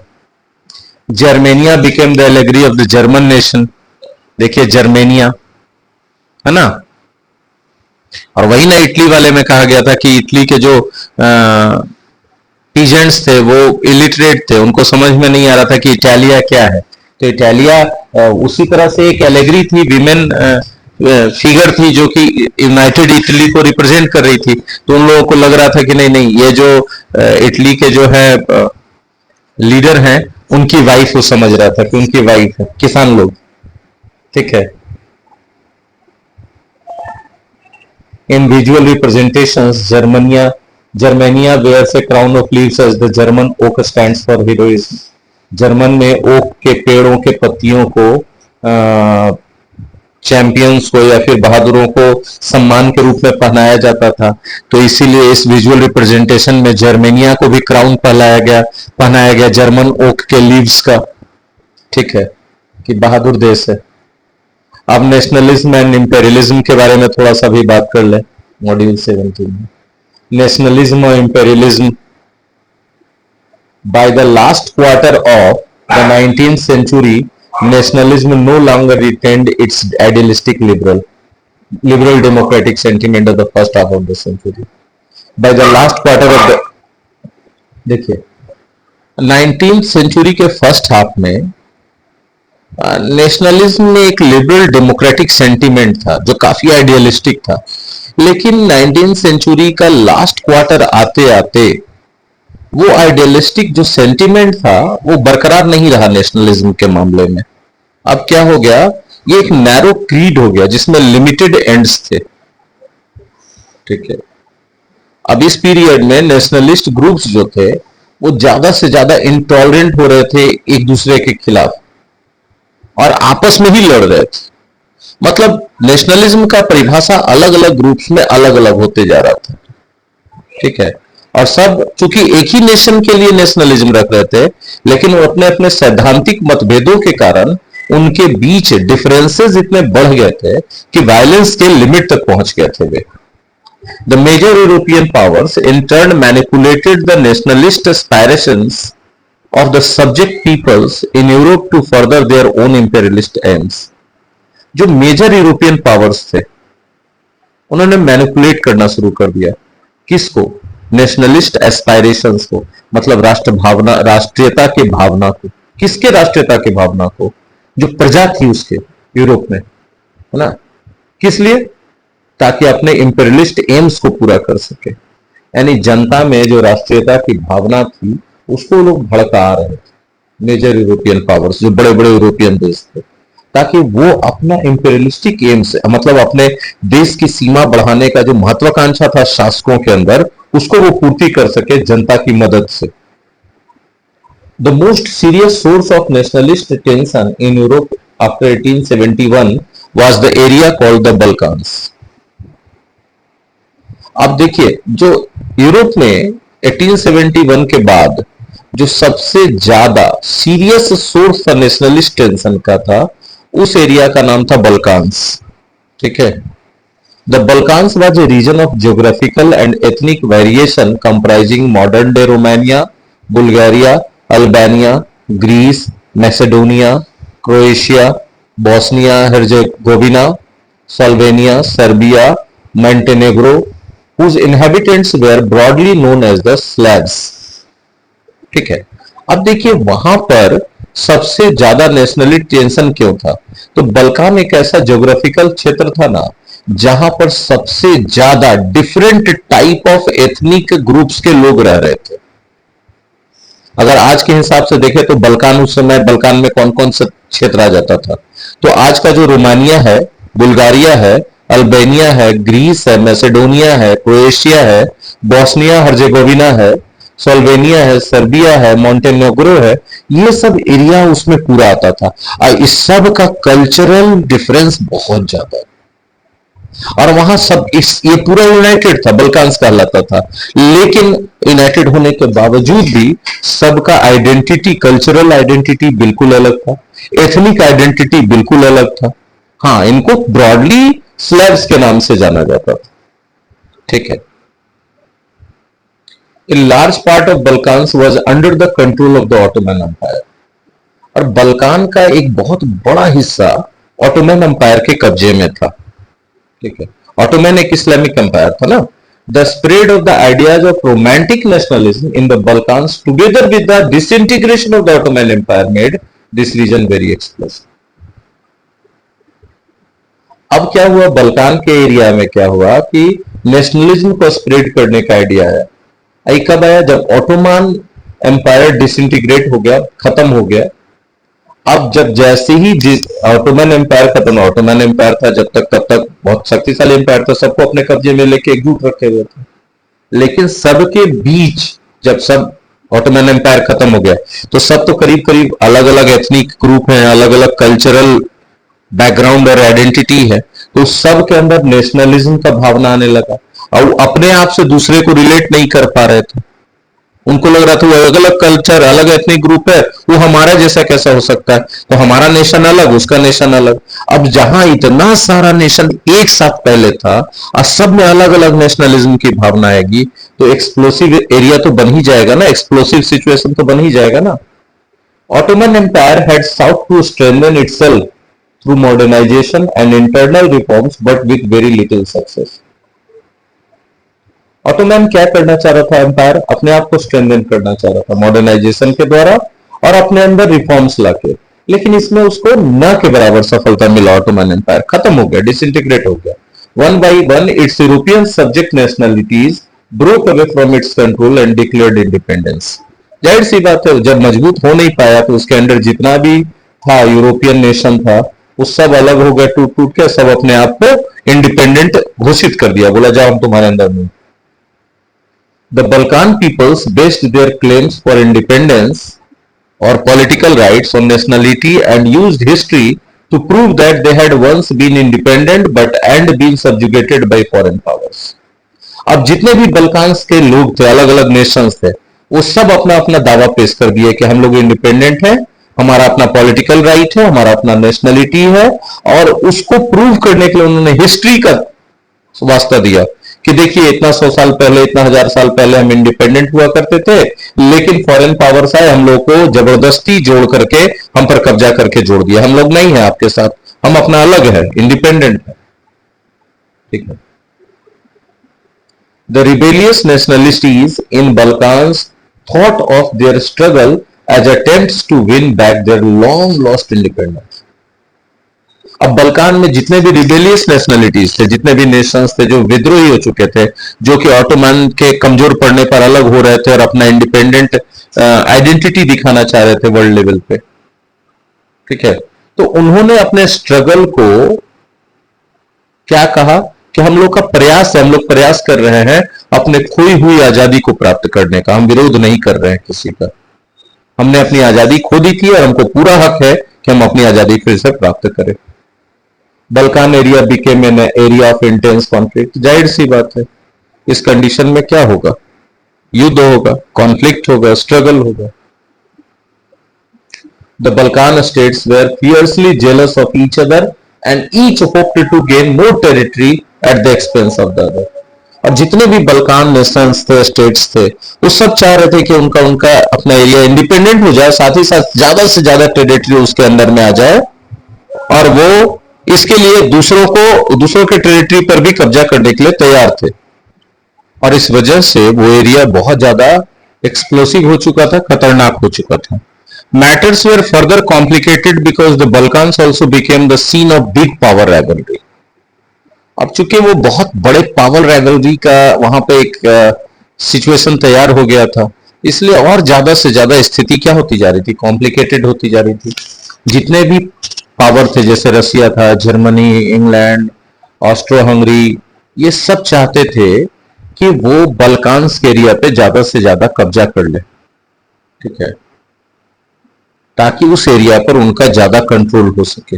Germania became the allegory of the German nation, देखिए जर्मेनिया, है ना, और वही ना इटली वाले में कहा गया था कि इटली के जो पीजेंट्स थे वो इलिटरेट थे, उनको समझ में नहीं आ रहा था कि इटालिया क्या है। तो इटालिया उसी तरह से एक एलेगरी थी, विमेन फिगर थी जो कि यूनाइटेड इटली को रिप्रेजेंट कर रही थी। तो उन लोगों को लग रहा था कि नहीं नहीं, ये जो इटली के जो है लीडर हैं, उनकी वाइफ, वो समझ रहा था कि उनकी वाइफ है, किसान लोग। ठीक है। In visual representations, Germania wears a crown of leaves as the German oak stands for heroism. German में ओक के पेड़ों के पत्तियों को चैंपियंस को या फिर बहादुरों को सम्मान के रूप में पहनाया जाता था। तो इसीलिए इस विजुअल रिप्रेजेंटेशन में जर्मेनिया को भी क्राउन पहनाया गया जर्मन ओक के लीव्स का। ठीक है, कि बहादुर देश है। अब नेशनलिज्म एंड इंपेरियलिज्म के बारे में थोड़ा सा भी बात कर ले, मॉड्यूल 17 में। नेशनलिज्म और imperialism. By the last quarter of the 19th century, nationalism no longer retained its idealistic liberal democratic sentiment of the first half of the century. By the last quarter of the, देखिए 19th century के first half में nationalism में एक liberal democratic sentiment था जो काफी idealistic था। लेकिन 19th सेंचुरी का लास्ट क्वार्टर आते आते वो आइडियलिस्टिक जो सेंटीमेंट था वो बरकरार नहीं रहा नेशनलिज्म के मामले में। अब क्या हो गया, ये एक नैरो क्रीड हो गया जिसमें लिमिटेड एंड्स थे। ठीक है। अब इस पीरियड में नेशनलिस्ट ग्रुप्स जो थे वो ज्यादा से ज्यादा इंटॉलरेंट हो रहे थे एक दूसरे के खिलाफ और आपस में ही लड़ रहे थे। मतलब नेशनलिज्म का परिभाषा अलग अलग ग्रुप्स में अलग अलग होते जा रहा था। ठीक है। और सब चूंकि एक ही नेशन के लिए नेशनलिज्म रख रहे थे, लेकिन वो अपने अपने सैद्धांतिक मतभेदों के कारण उनके बीच डिफरेंसेस इतने बढ़ गए थे कि वायलेंस के लिमिट तक पहुंच गए थे वे। The major European powers in turn manipulated the nationalist aspirations of the subject peoples in Europe to further their own imperialist aims. जो मेजर यूरोपियन पावर्स थे उन्होंने मैनिपुलेट करना शुरू कर दिया। किसको? नेशनलिस्ट एस्पायरेशंस को, मतलब राष्ट्र भावना, राष्ट्रीयता की भावना को। किसके राष्ट्रीयता की भावना को? जो प्रजा थी उसके, यूरोप में, है ना। किस लिए? ताकि अपने इंपेरियलिस्ट एम्स को पूरा कर सके। यानी जनता में जो राष्ट्रीयता की भावना थी उसको लोग भड़का रहे थे, मेजर यूरोपियन पावर्स, जो बड़े बड़े यूरोपियन देश थे, ताकि वो अपना इंपेरियलिस्टिक एम्स, मतलब अपने देश की सीमा बढ़ाने का जो महत्वाकांक्षा था शासकों के अंदर, उसको वो पूर्ति कर सके जनता की मदद से। The most serious source of nationalist tension in Europe after 1871 was the area called the Balkans. अब देखिए, जो यूरोप में 1871 के बाद जो सबसे ज्यादा सीरियस सोर्स था नेशनलिस्ट टेंशन का था, उस एरिया का नाम था बल्कान्स। ठीक है। The Balkans was a region of geographical and ethnic variation comprising modern-day Romania, Bulgaria, Albania, Greece, Macedonia, Croatia, Bosnia-Herzegovina, Slovenia, Serbia, Montenegro, whose inhabitants were broadly known as the Slavs. ठीक है। अब देखिए वहां पर सबसे ज्यादा नेशनलिस्ट टेंशन क्यों था? तो बल्कान एक ऐसा ज्योग्राफिकल क्षेत्र था ना जहां पर सबसे ज्यादा different type of ethnic groups के लोग रह रहे थे। अगर आज के हिसाब से देखें तो बल्कान, उस समय बल्कान में कौन कौन सा क्षेत्र आ जाता था? तो आज का जो रोमानिया है, बुल्गारिया है, अल्बानिया है, ग्रीस है, मैसेडोनिया है, क्रोएशिया है, बोस्निया हर्जेगोविना है, स्लोवेनिया है, सर्बिया है, मोंटेनेग्रो है, ये सब एरिया उसमें पूरा आता था। और इस सब का कल्चरल डिफरेंस बहुत ज्यादा है। और वहां सब ये पूरा यूनाइटेड था, बल्कान्स कहलाता था। लेकिन यूनाइटेड होने के बावजूद भी सबका आइडेंटिटी, कल्चरल आइडेंटिटी बिल्कुल अलग था, एथनिक आइडेंटिटी बिल्कुल अलग था। हाँ, इनको ब्रॉडली स्लेव्स के नाम से जाना जाता था। ठीक है। A large part of Balkans was under the control of the Ottoman Empire. और बल्कान का एक बहुत बड़ा हिस्सा ऑटोमन एम्पायर के कब्जे में था। ठीक है। ऑटोमैन एक इस्लामिक एम्पायर था ना. The spread of the ideas of romantic nationalism in the Balkans together with the disintegration of the Ottoman empire made this region very explosive. अब क्या हुआ बल्कान के एरिया में, क्या हुआ कि नेशनलिज्म को स्प्रेड करने का आइडिया है. आई कब आया, जब ऑटोमान एम्पायर डिसइंटीग्रेट हो गया, खत्म हो गया. अब जब जैसे ही ऑटोमन एम्पायर खत्म, ऑटोमन एम्पायर था जब तक तब तक बहुत शक्तिशाली एम्पायर था, सबको अपने कब्जे में लेके एकजुट रखे हुए थे. लेकिन सबके बीच जब सब ऑटोमन एम्पायर खत्म हो गया तो सब तो करीब करीब अलग अलग एथनिक ग्रुप हैं, अलग अलग कल्चरल बैकग्राउंड और आइडेंटिटी है. तो सब के अंदर नेशनलिज्म का भावना आने लगा और अपने आप से दूसरे को रिलेट नहीं कर पा रहे थे. उनको लग रहा था वो अलग अलग कल्चर, अलग एथनिक ग्रुप है, वो हमारा जैसा कैसा हो सकता है, तो हमारा नेशन अलग, उसका नेशन अलग. अब जहां इतना सारा नेशन एक साथ पहले था और सब में अलग अलग नेशनलिज्म की भावना आएगी तो एक्सप्लोसिव एरिया तो बन ही जाएगा ना, एक्सप्लोसिव सिचुएशन तो बन ही जाएगा ना. Ottoman empire had sought to strengthen itself through modernisation and internal reforms but with very little success. Ottoman क्या करना चाह रहा था, एम्पायर अपने आप को स्ट्रेंथन करना चाह रहा था मॉडर्नाइजेशन के द्वारा और अपने अंदर रिफॉर्म्स लाके, लेकिन इसमें उसको न के बराबर सफलता मिला. ऑटोमैन एम्पायर खत्म हो गया, डिसइंटीग्रेट हो गया. One by one it's European subject nationalities broke away from its control and declared independence. जाहिर सी बात है, जब मजबूत हो नहीं पाया तो उसके अंदर जितना भी था यूरोपियन नेशन था वो सब अलग हो गया, टूट टूट के सब अपने आप को इंडिपेंडेंट घोषित कर दिया, बोला जाओ हम तुम्हारे अंदर नहीं. The Balkan peoples based their claims for independence or political rights on nationality and used history to prove that they had once been independent but and been subjugated by foreign powers. अब जितने भी बल्कान्स के लोग थे, अलग अलग Nations थे, वो सब अपना अपना दावा पेश कर दिए कि हम लोग इंडिपेंडेंट हैं, हमारा अपना पॉलिटिकल राइट है, हमारा अपना नेशनलिटी है. और उसको प्रूव करने के लिए उन्होंने हिस्ट्री का वास्ता दिया कि देखिए इतना 100 साल पहले, इतना 1000 साल पहले हम इंडिपेंडेंट हुआ करते थे, लेकिन फॉरेन पावर्स आए, हम लोग को जबरदस्ती जोड़ करके हम पर कब्जा करके जोड़ दिया, हम लोग नहीं है आपके साथ, हम अपना अलग है, इंडिपेंडेंट है. ठीक है. The rebellious nationalists in Balkans thought of their struggle as attempts to win back their long lost independence. अब बल्कान में जितने भी रिबेलियस नेशनलिटीज थे, जितने भी नेशंस थे जो विद्रोही हो चुके थे, जो कि ऑटोमन के कमजोर पड़ने पर अलग हो रहे थे और अपना इंडिपेंडेंट आइडेंटिटी दिखाना चाह रहे थे वर्ल्ड लेवल पे, ठीक है, तो उन्होंने अपने स्ट्रगल को क्या कहा कि हम लोग का प्रयास है, हम लोग प्रयास कर रहे हैं अपने खोई हुई आजादी को प्राप्त करने का, हम विरोध नहीं कर रहे हैं किसी का. हमने अपनी आजादी खो दी थी और हमको पूरा हक है कि हम अपनी आजादी फिर से प्राप्त करें. Balkan area became an area of intense conflict. जाहिर सी बात है, इस कंडीशन में क्या होगा, युद्ध होगा, कॉन्फ्लिक्ट होगा, स्ट्रगल होगा. The Balkan states were fiercely jealous of each other and each hoped to gain more territory at the expense of the other. और जितने भी बल्कान नेशंस थे, स्टेट्स थे, वो सब चाह रहे थे कि उनका उनका अपना एरिया इंडिपेंडेंट हो जाए, साथ ही साथ ज्यादा से ज्यादा टेरिटरी उसके अंदर में आ जाए, और वो इसके लिए दूसरों के टेरिटरी पर भी कब्जा करने के लिए तैयार थे. और इस वजह से वो एरिया बहुत ज्यादा एक्सप्लोसिव हो चुका था, खतरनाक हो चुका था. Matters were further complicated because the Balkans also became the scene of big power rivalry. अब चूंकि वो बहुत बड़े पावर राइवलरी का वहां पे एक सिचुएशन तैयार हो गया था, इसलिए और ज्यादा से ज्यादा स्थिति क्या होती जा रही थी, कॉम्प्लिकेटेड होती जा रही थी. जितने भी पावर थे, जैसे रसिया था, जर्मनी, इंग्लैंड, ऑस्ट्रो हंगरी, ये सब चाहते थे कि वो बल्कान्स के एरिया पे ज्यादा से ज्यादा कब्जा कर ले, ठीक है, ताकि उस एरिया पर उनका ज्यादा कंट्रोल हो सके.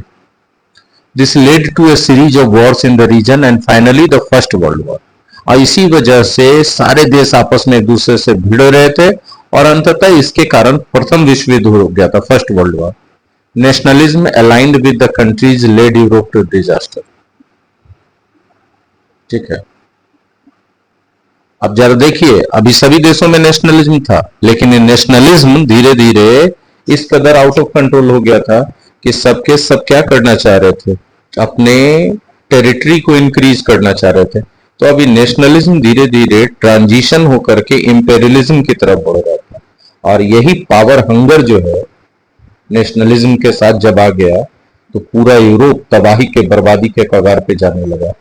This led to a series of wars in the region and finally the first world war. और इसी वजह से सारे देश आपस में एक दूसरे से भिड़ रहे थे और अंततः इसके कारण प्रथम विश्व युद्ध हो गया था, first world war. Nationalism aligned with the countries led Europe to disaster. ठीक है. अब जरा देखिए, अभी सभी देशों में नेशनलिज्म था, लेकिन ये नेशनलिज्म धीरे धीरे इस कदर आउट ऑफ कंट्रोल हो गया था कि सबके सब क्या करना चाह रहे थे, अपने टेरिटरी को इंक्रीज करना चाह रहे थे। तो अभी नेशनलिज्म धीरे धीरे ट्रांजिशन होकर के इंपेरियलिज्म की तरफ बढ़ रहा था, और यही पावर हंगर जो है नेशनलिज्म के साथ जब आ गया तो पूरा यूरोप तबाही के बर्बादी के कगार पे जाने लगा।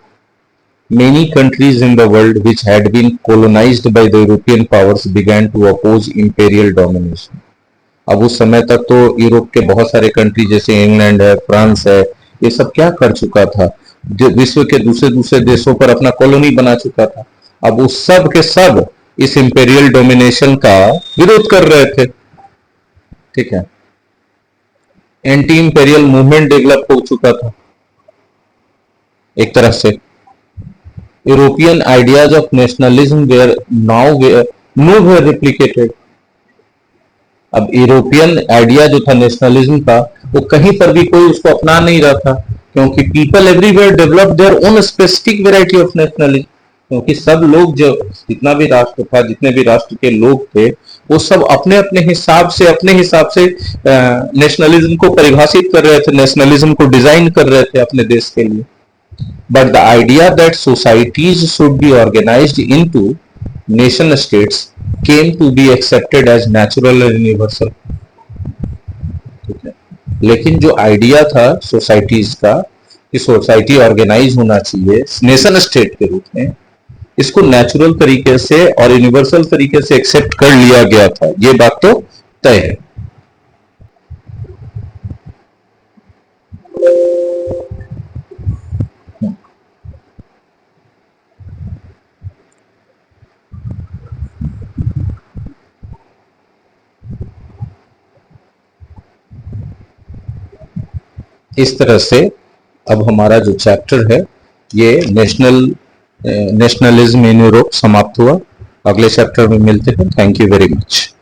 Many countries in the world which had been colonized by the European powers began to oppose imperial domination. अब उस समय तक तो यूरोप के बहुत सारे कंट्री जैसे इंग्लैंड है, फ्रांस है, ये सब क्या कर चुका था, जो विश्व के दूसरे दूसरे देशों पर अपना कॉलोनी बना चुका था। अब उस सब के सब इस इंपेरियल डोमिनेशन का विरोध कर रहे थे। ठीक है, एंटी इंपेरियल मूवमेंट डेवलप हो चुका था एक तरह से। European ideas of nationalism were now nowhere replicated. अब यूरोपियन आइडिया जो था नेशनलिज्म का, वो कहीं पर भी कोई उसको अपना नहीं रहा था, क्योंकि people everywhere develop their own specific variety of nationalism. क्योंकि सब लोग, जो जितना भी राष्ट्र था, जितने भी राष्ट्र के लोग थे, वो सब अपने अपने हिसाब से नेशनलिज्म को परिभाषित कर रहे थे, नेशनलिज्म को डिजाइन कर रहे थे अपने देश के लिए। But the idea that societies should be organized into nation states came to be accepted as natural and universal. लेकिन जो आइडिया था सोसाइटीज का कि सोसाइटी ऑर्गेनाइज होना चाहिए नेशन स्टेट के रूप में, इसको नेचुरल तरीके से और यूनिवर्सल तरीके से एक्सेप्ट कर लिया गया था, ये बात तो तय है। इस तरह से अब हमारा जो चैप्टर है ये नेशनलिज्म इन यूरोप समाप्त हुआ। अगले चैप्टर में मिलते हैं। Thank you very much.